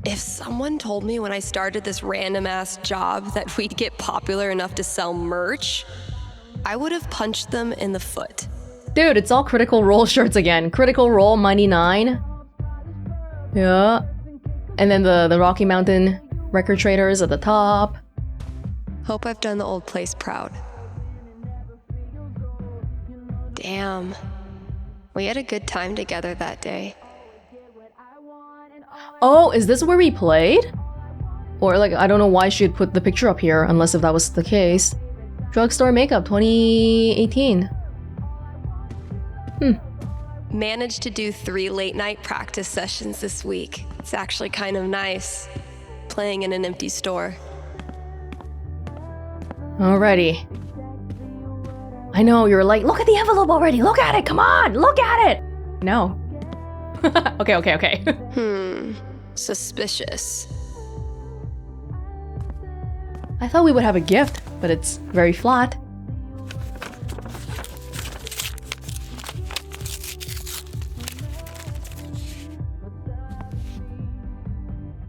If someone told me when I started this random-ass job that we'd get popular enough to sell merch, I would have punched them in the foot. Dude, it's all Critical Role shirts again. Critical Role 99. Yeah. And then the Rocky Mountain record traders at the top. Hope I've done the old place proud. Damn. We had a good time together that day. Oh, is this where we played? Or like, I don't know why she'd put the picture up here, unless if that was the case. Drugstore Makeup 2018. Managed to do 3 late-night practice sessions this week. It's actually kind of nice, playing in an empty store. Alrighty. I know, you're like, look at the envelope already! Look at it! Come on! Look at it! No. Okay. Suspicious. I thought we would have a gift, but it's very flat.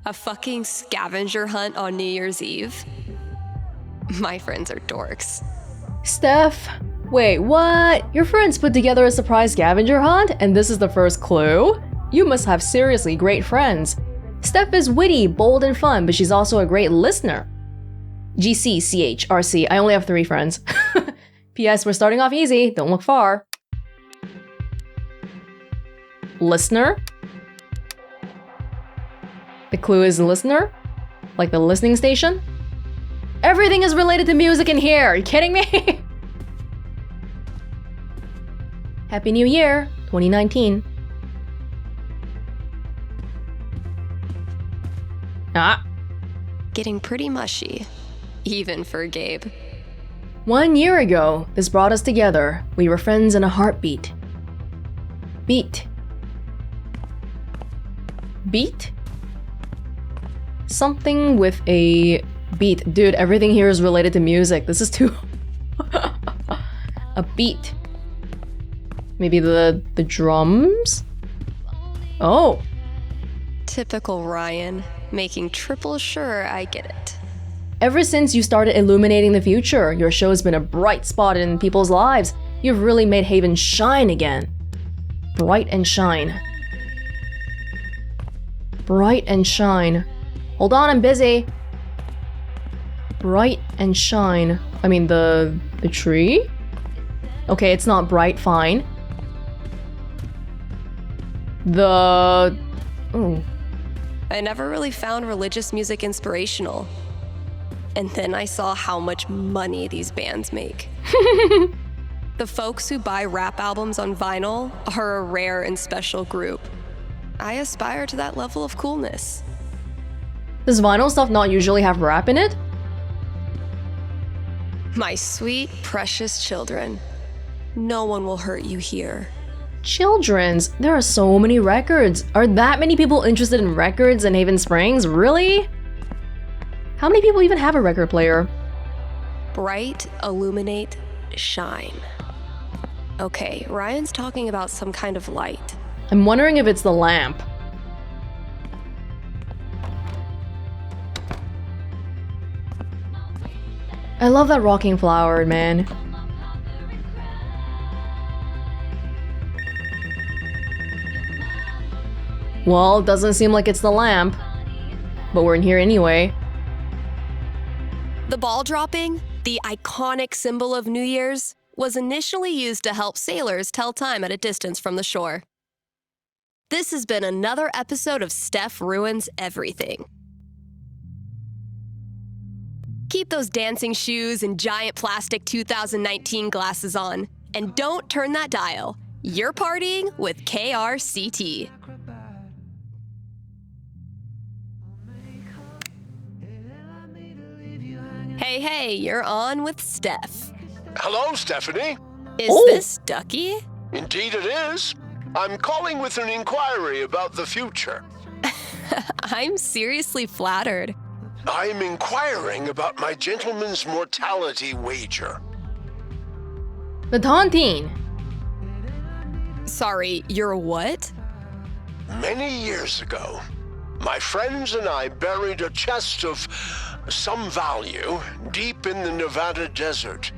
A fucking scavenger hunt on New Year's Eve? My friends are dorks. Steph, wait, what? Your friends put together a surprise scavenger hunt, and this is the first clue? You must have seriously great friends. Steph is witty, bold, and fun, but she's also a great listener. GC, CH, RC, I only have 3 friends. P.S. We're starting off easy, don't look far. Listener? The clue is listener? Like the listening station? Everything is related to music in here, are you kidding me? Happy New Year, 2019. Ah. Getting pretty mushy, even for Gabe. 1 year ago, this brought us together. We were friends in a heartbeat. Beat. Beat? Something with a beat. Dude, everything here is related to music. This is too... A beat. Maybe the drums? Oh. Typical Ryan, making triple sure I get it. Ever since you started illuminating the future, your show's been a bright spot in people's lives. You've really made Haven shine again. Bright and shine. Bright and shine. Hold on, I'm busy. Bright and shine. I mean, the tree? Okay, it's not bright, fine. Oh. I never really found religious music inspirational. And then I saw how much money these bands make. The folks who buy rap albums on vinyl are a rare and special group. I aspire to that level of coolness. Does vinyl stuff not usually have rap in it? My sweet, precious children. No one will hurt you here. Children's? There are so many records. Are that many people interested in records in Haven Springs? Really? How many people even have a record player? Bright, illuminate, shine. Okay, Ryan's talking about some kind of light. I'm wondering if it's the lamp. I love that rocking flower, man. Well, it doesn't seem like it's the lamp. But we're in here anyway. The ball dropping, the iconic symbol of New Year's, was initially used to help sailors tell time at a distance from the shore. This has been another episode of Steph Ruins Everything. Keep those dancing shoes and giant plastic 2019 glasses on, and don't turn that dial. You're partying with KRCT. Hey, you're on with Steph. Hello, Stephanie. Is Oh. this Ducky? Indeed it is. I'm calling with an inquiry about the future. I'm seriously flattered. I'm inquiring about my gentleman's mortality wager. The Tontine. Sorry, you're what? Many years ago, my friends and I buried a chest of some value deep in the Nevada desert.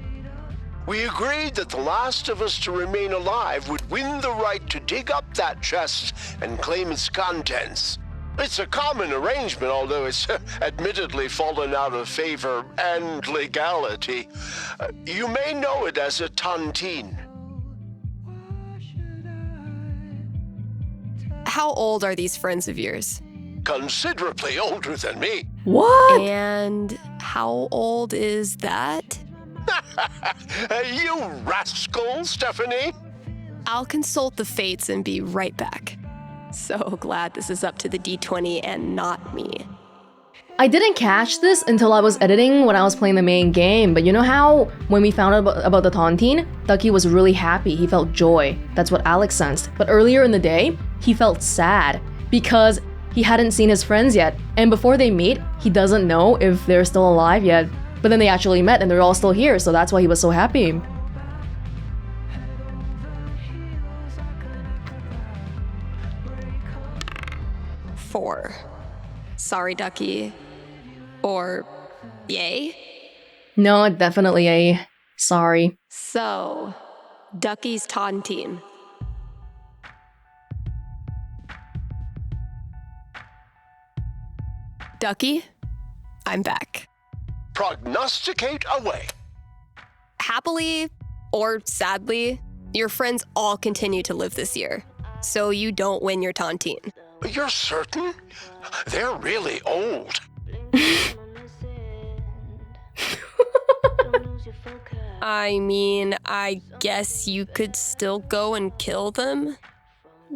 We agreed that the last of us to remain alive would win the right to dig up that chest and claim its contents. It's a common arrangement, although it's admittedly fallen out of favor and legality. You may know it as a tontine. How old are these friends of yours? Considerably older than me. What? And how old is that? You rascal, Stephanie! I'll consult the fates and be right back. So glad this is up to the D20 and not me. I didn't catch this until I was editing when I was playing the main game, but you know how when we found out about the Tontine, Ducky was really happy, he felt joy. That's what Alex sensed. But earlier in the day, he felt sad because he hadn't seen his friends yet. And before they meet, he doesn't know if they're still alive yet. But then they actually met and they're all still here, so that's why he was so happy. Four. Sorry, Ducky. Or yay? No, definitely a sorry. So, Ducky's Tontine. Ducky, I'm back. Prognosticate away. Happily or sadly, your friends all continue to live this year, so you don't win your Tontine. You're certain? They're really old. I mean, I guess you could still go and kill them?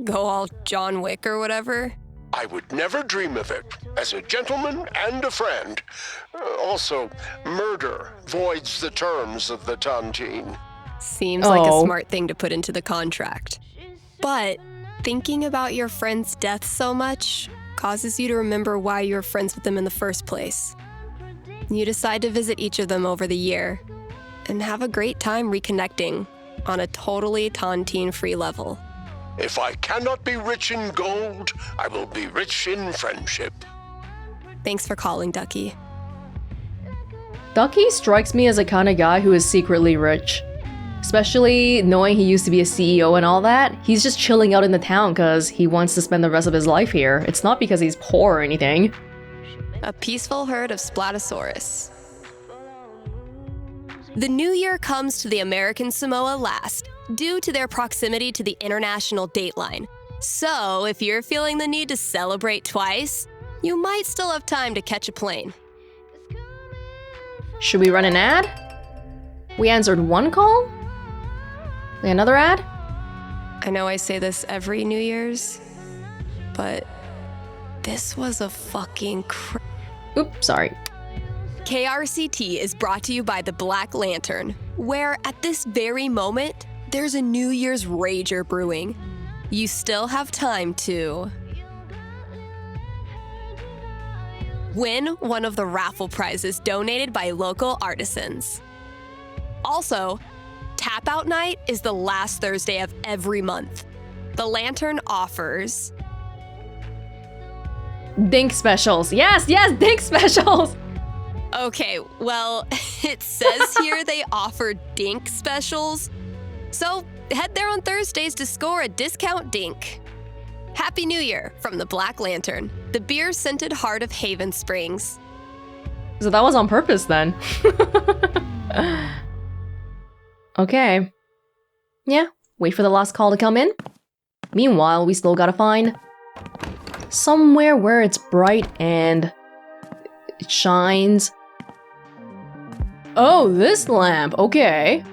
Go all John Wick or whatever? I would never dream of it, as a gentleman and a friend. Also, murder voids the terms of the tontine. Seems like a Oh. smart thing to put into the contract. But thinking about your friend's death so much causes you to remember why you were friends with them in the first place. You decide to visit each of them over the year and have a great time reconnecting on a totally tontine-free level. If I cannot be rich in gold, I will be rich in friendship. Thanks for calling, Ducky. Ducky strikes me as a kind of guy who is secretly rich. Especially knowing he used to be a CEO and all that, he's just chilling out in the town because he wants to spend the rest of his life here. It's not because he's poor or anything. A peaceful herd of Splatosaurus. The new year comes to the American Samoa last, due to their proximity to the international date line. So, if you're feeling the need to celebrate twice, you might still have time to catch a plane. Should we run an ad? We answered one call? Another ad? I know I say this every New Year's, but this was a fucking Oops, sorry. KRCT is brought to you by the Black Lantern, where at this very moment, there's a New Year's rager brewing. You still have time to win one of the raffle prizes donated by local artisans. Also, Tap Out Night is the last Thursday of every month. The Lantern offers Dink specials. Yes, dink specials! Okay, well, it says here they offer dink specials. So head there on Thursdays to score a discount dink. Happy New Year from the Black Lantern, the beer-scented heart of Haven Springs. So that was on purpose then. Okay. Yeah, wait for the last call to come in. Meanwhile, we still gotta find somewhere where it's bright and it shines. Oh, this lamp, okay.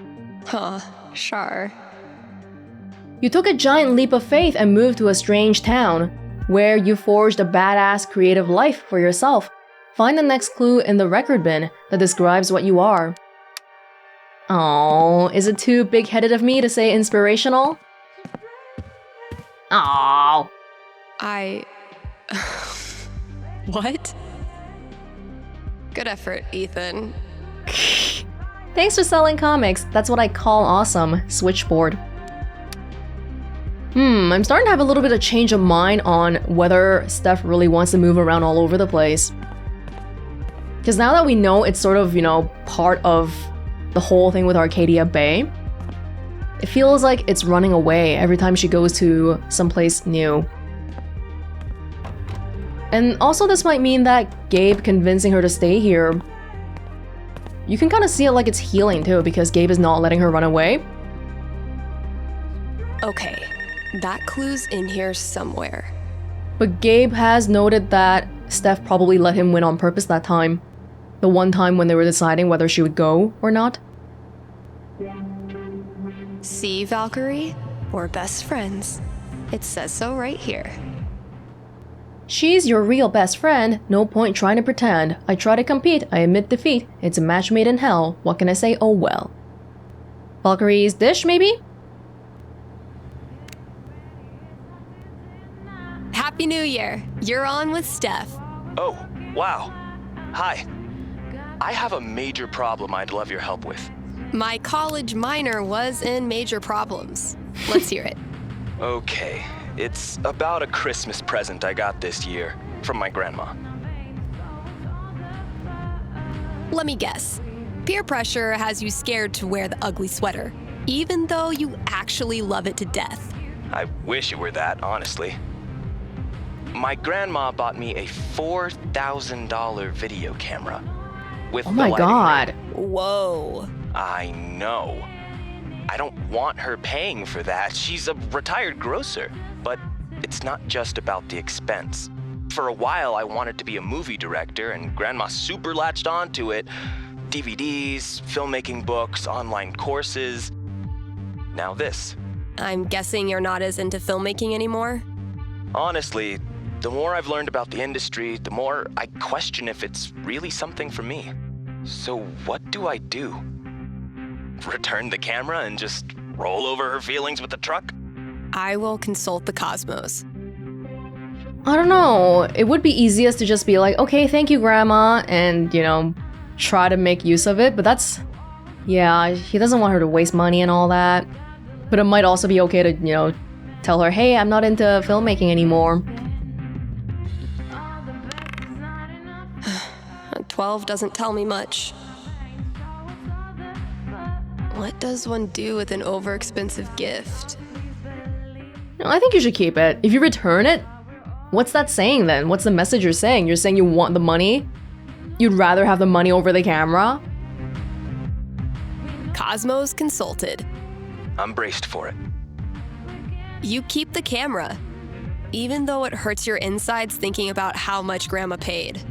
Huh, sure. You took a giant leap of faith and moved to a strange town, where you forged a badass creative life for yourself. Find the next clue in the record bin that describes what you are. Oh, is it too big-headed of me to say inspirational? Oh. What? Good effort, Ethan. Thanks for selling comics. That's what I call awesome. Switchboard. I'm starting to have a little bit of change of mind on whether Steph really wants to move around all over the place. Because now that we know it's sort of, part of the whole thing with Arcadia Bay, it feels like it's running away every time she goes to someplace new. And also this might mean that Gabe convincing her to stay here, you can kind of see it like it's healing too, because Gabe is not letting her run away. Okay, that clue's in here somewhere. But Gabe has noted that Steph probably let him win on purpose that time. The one time when they were deciding whether she would go or not. See, Valkyrie? We're best friends. It says so right here. She's your real best friend, no point trying to pretend. I try to compete, I admit defeat. It's a match made in hell, what can I say, oh well. Valkyrie's dish, maybe? Happy New Year! You're on with Steph. Oh, wow. Hi. I have a major problem I'd love your help with. My college minor was in major problems. Let's hear it. Okay, it's about a Christmas present I got this year from my grandma. Let me guess. Peer pressure has you scared to wear the ugly sweater, even though you actually love it to death. I wish it were that, honestly. My grandma bought me a $4,000 video camera. With Oh my god. Whoa. I know. I don't want her paying for that. She's a retired grocer. But it's not just about the expense. For a while, I wanted to be a movie director, and Grandma super latched onto it. DVDs, filmmaking books, online courses. Now this. I'm guessing you're not as into filmmaking anymore? Honestly, the more I've learned about the industry, the more I question if it's really something for me. So what do I do? Return the camera and just roll over her feelings with the truck? I will consult the cosmos. I don't know, it would be easiest to just be like, okay, thank you, Grandma, and, try to make use of it, but that's... Yeah, he doesn't want her to waste money and all that. But it might also be okay to, tell her, hey, I'm not into filmmaking anymore. 12 doesn't tell me much. What does one do with an overexpensive gift? No, I think you should keep it. If you return it, what's that saying then? What's the message you're saying? You're saying you want the money? You'd rather have the money over the camera? Cosmos consulted. I'm braced for it. You keep the camera, even though it hurts your insides thinking about how much Grandma paid.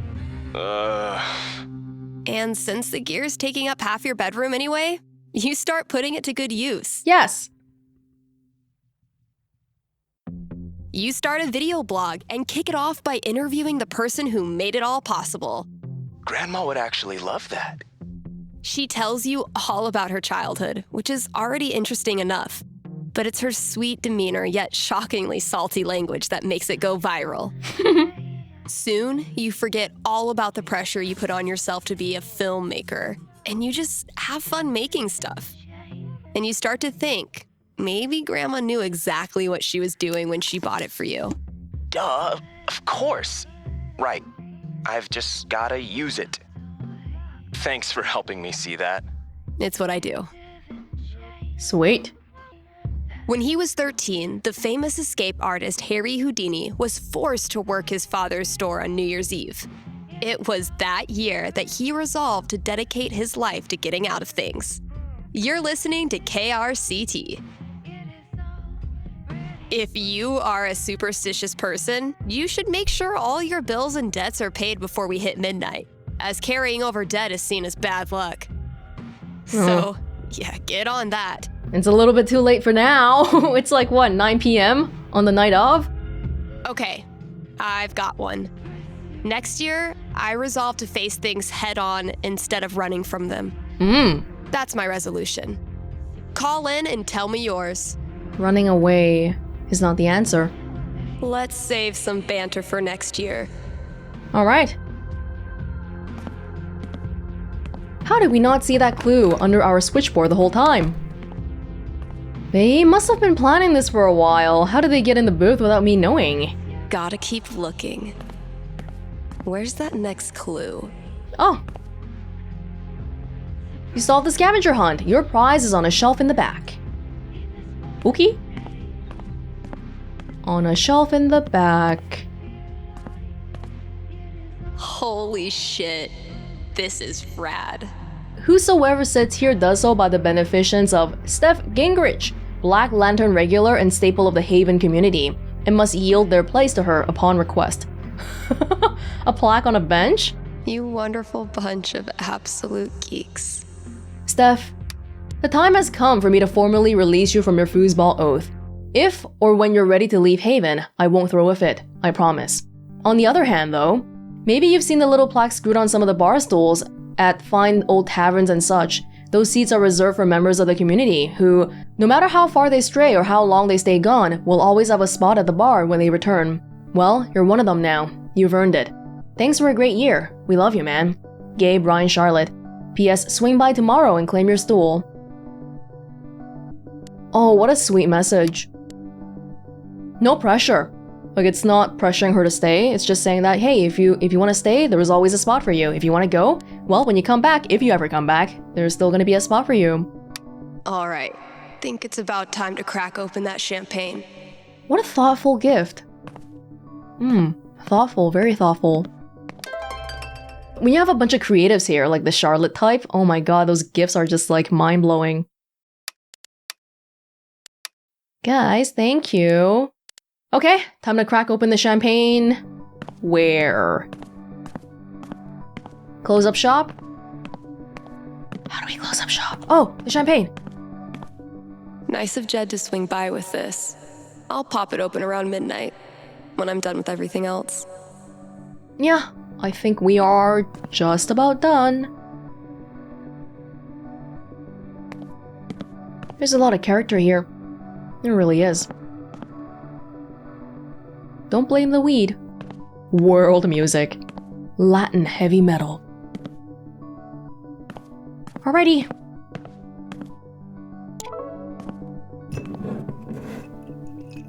And since the gear's taking up half your bedroom anyway, you start putting it to good use. Yes. You start a video blog and kick it off by interviewing the person who made it all possible. Grandma would actually love that. She tells you all about her childhood, which is already interesting enough. But it's her sweet demeanor yet shockingly salty language that makes it go viral. Soon, you forget all about the pressure you put on yourself to be a filmmaker, and you just have fun making stuff. And you start to think, maybe Grandma knew exactly what she was doing when she bought it for you. Duh, of course. Right. I've just gotta use it. Thanks for helping me see that. It's what I do. Sweet. When he was 13, the famous escape artist Harry Houdini was forced to work his father's store on New Year's Eve. It was that year that he resolved to dedicate his life to getting out of things. You're listening to KRCT. If you are a superstitious person, you should make sure all your bills and debts are paid before we hit midnight, as carrying over debt is seen as bad luck. So, yeah, get on that. It's a little bit too late for now. It's like, what, 9 p.m. on the night of? Okay, I've got one. Next year, I resolve to face things head on instead of running from them. That's my resolution. Call in and tell me yours. Running away is not the answer. Let's save some banter for next year. Alright. How did we not see that clue under our switchboard the whole time? They must have been planning this for a while. How did they get in the booth without me knowing? Gotta keep looking. Where's that next clue? Oh. You solved the scavenger hunt. Your prize is on a shelf in the back. Okay. On a shelf in the back. Holy shit. This is rad. Whosoever sits here does so by the beneficence of Steph Gingrich, Black Lantern regular and staple of the Haven community, and must yield their place to her upon request. A plaque on a bench? You wonderful bunch of absolute geeks. Steph, the time has come for me to formally release you from your foosball oath. If or when you're ready to leave Haven, I won't throw a fit, I promise. On the other hand though, maybe you've seen the little plaque screwed on some of the bar stools at fine old taverns and such. Those seats are reserved for members of the community who, no matter how far they stray or how long they stay gone, will always have a spot at the bar when they return. Well, you're one of them now. You've earned it. Thanks for a great year. We love you, man. Gabe, Ryan, Charlotte. P.S. Swing by tomorrow and claim your stool. Oh, what a sweet message. No pressure. Like, it's not pressuring her to stay. It's just saying that, hey, if you want to stay, there is always a spot for you. If you want to go, well, when you come back, if you ever come back, there's still going to be a spot for you. All right. Think it's about time to crack open that champagne. What a thoughtful gift. Thoughtful, very thoughtful. When you have a bunch of creatives here, like the Charlotte type, oh my god, those gifts are just like mind-blowing. Guys, thank you. Okay, time to crack open the champagne. Where? Close up shop? How do we close up shop? Oh, the champagne. Nice of Jed to swing by with this. I'll pop it open around midnight, when I'm done with everything else. Yeah, I think we are just about done. There's a lot of character here. There really is. Don't blame the weed. World music. Latin heavy metal. Alrighty.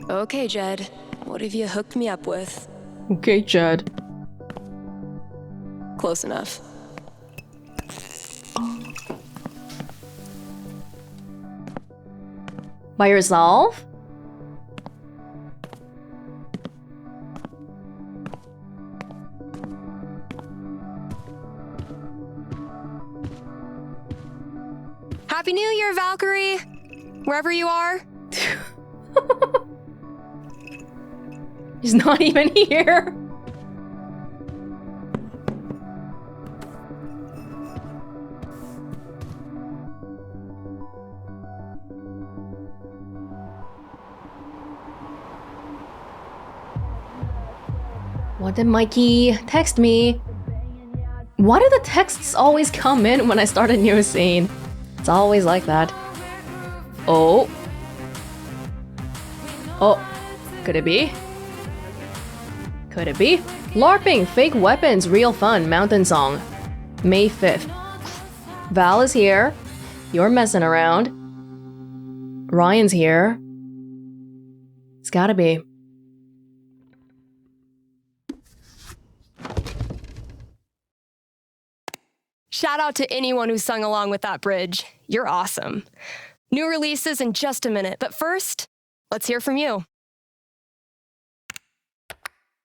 Okay, Jed. What have you hooked me up with? Okay, Jed. Close enough. By yourself? Happy New Year, Valkyrie! Wherever you are. He's not even here. What did Mikey text me? Why do the texts always come in when I start a new scene? It's always like that. Oh. Oh. Could it be? Could it be? LARPing, fake weapons, real fun, mountain song. May 5th. Val is here. You're messing around. Ryan's here. It's gotta be. Shout out to anyone who sung along with that bridge. You're awesome. New releases in just a minute, but first, let's hear from you.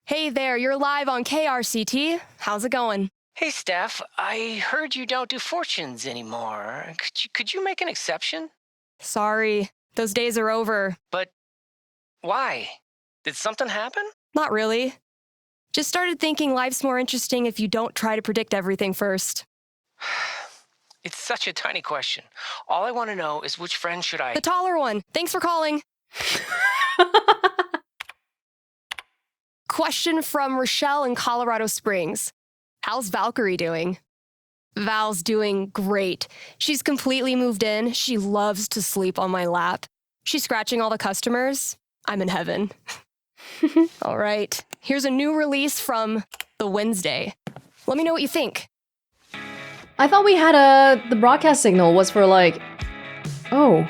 Hey there, you're live on KRCT. How's it going? Hey, Steph, I heard you don't do fortunes anymore. Could you make an exception? Sorry, those days are over. But why? Did something happen? Not really. Just started thinking life's more interesting if you don't try to predict everything first. It's such a tiny question. All I want to know is which friend should I... The taller one. Thanks for calling. Question from Rochelle in Colorado Springs. How's Valkyrie doing? Val's doing great. She's completely moved in. She loves to sleep on my lap. She's scratching all the customers. I'm in heaven. All right, here's a new release from the Wednesday. Let me know what you think. I thought we had the broadcast signal was for like, oh,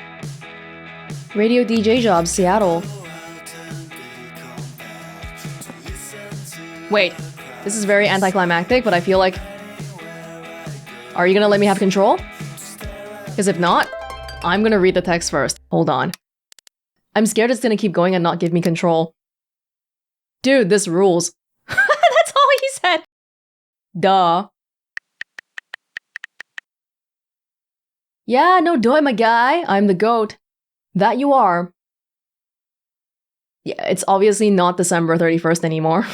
radio DJ jobs, Seattle. Wait, this is very anticlimactic, but I feel like, are you gonna let me have control? Because if not, I'm gonna read the text first. Hold on. I'm scared it's gonna keep going and not give me control. Dude, this rules. That's all he said. Duh. Yeah, no, do it, my guy. I'm the GOAT. That you are. Yeah, it's obviously not December 31st anymore.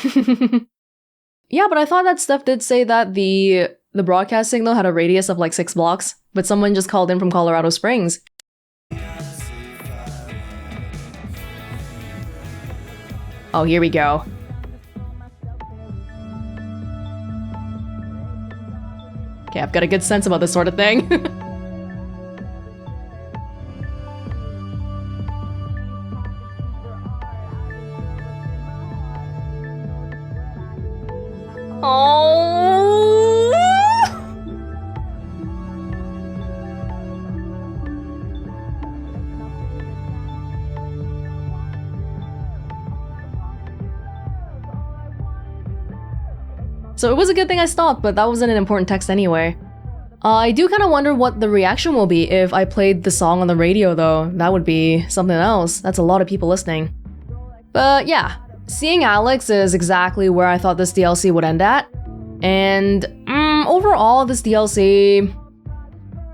Yeah, but I thought that Steph did say that the broadcast signal had a radius of like 6 blocks, but someone just called in from Colorado Springs. Oh, here we go. Okay, I've got a good sense about this sort of thing. Oh. So it was a good thing I stopped, but that wasn't an important text anyway. I do kind of wonder what the reaction will be if I played the song on the radio though. That would be something else. That's a lot of people listening. But yeah, seeing Alex is exactly where I thought this DLC would end at. And overall, this DLC,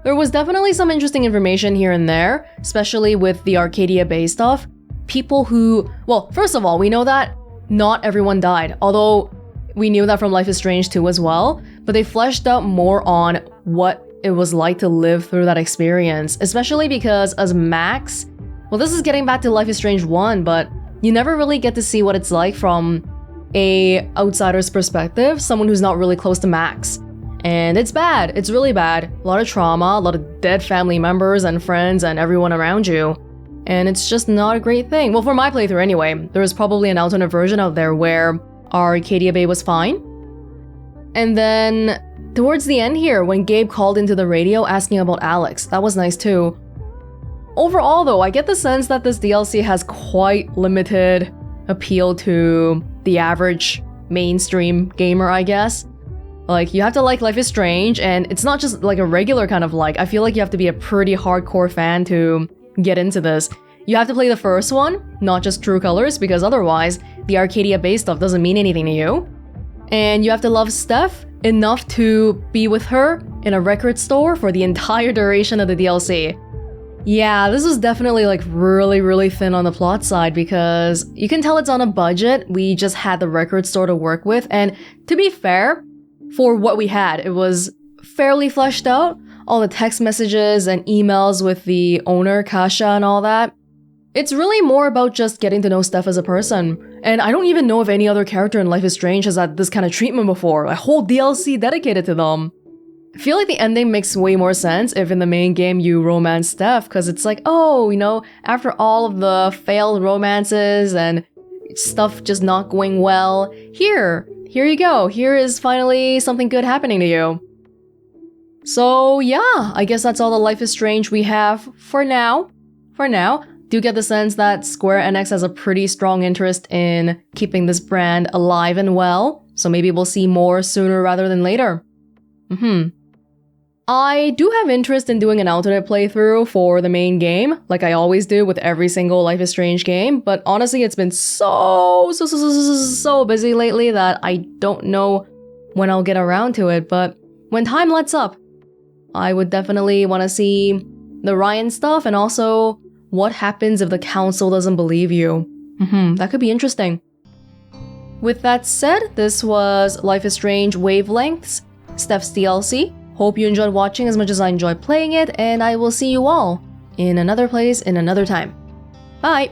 there was definitely some interesting information here and there, especially with the Arcadia Bay stuff. People who, well, first of all, we know that not everyone died, although we knew that from Life is Strange 2 as well, but they fleshed out more on what it was like to live through that experience, especially because as Max, well, this is getting back to Life is Strange 1, but you never really get to see what it's like from a outsider's perspective, someone who's not really close to Max. And it's bad, it's really bad. A lot of trauma, a lot of dead family members and friends and everyone around you. And it's just not a great thing. Well, for my playthrough anyway, there was probably an alternate version out there where Arcadia Bay was fine. And then towards the end here, when Gabe called into the radio asking about Alex, that was nice too. Overall though, I get the sense that this DLC has quite limited appeal to the average mainstream gamer, I guess. Like, you have to like Life is Strange, and it's not just like a regular kind of like. I feel like you have to be a pretty hardcore fan to get into this. You have to play the first one, not just True Colors, because otherwise, the Arcadia Bay stuff doesn't mean anything to you. And you have to love Steph enough to be with her in a record store for the entire duration of the DLC. Yeah, this was definitely like really thin on the plot side because you can tell it's on a budget. We just had the record store to work with, and to be fair, for what we had, it was fairly fleshed out. All the text messages and emails with the owner, Kasha, and all that. It's really more about just getting to know Steph as a person. And I don't even know if any other character in Life is Strange has had this kind of treatment before. A whole DLC dedicated to them. I feel like the ending makes way more sense if in the main game you romance Steph, because it's like, oh, you know, after all of the failed romances and stuff just not going well, here you go. Here is finally something good happening to you. So yeah, I guess that's all the Life is Strange we have for now. Do get the sense that Square Enix has a pretty strong interest in keeping this brand alive and well, so maybe we'll see more sooner rather than later. I do have interest in doing an alternate playthrough for the main game, like I always do with every single Life is Strange game, but honestly it's been so busy lately that I don't know when I'll get around to it, but when time lets up, I would definitely want to see the Ryan stuff and also what happens if the council doesn't believe you. That could be interesting. With that said, this was Life is Strange Wavelengths, Steph's DLC. Hope you enjoyed watching as much as I enjoyed playing it, and I will see you all in another place in another time. Bye!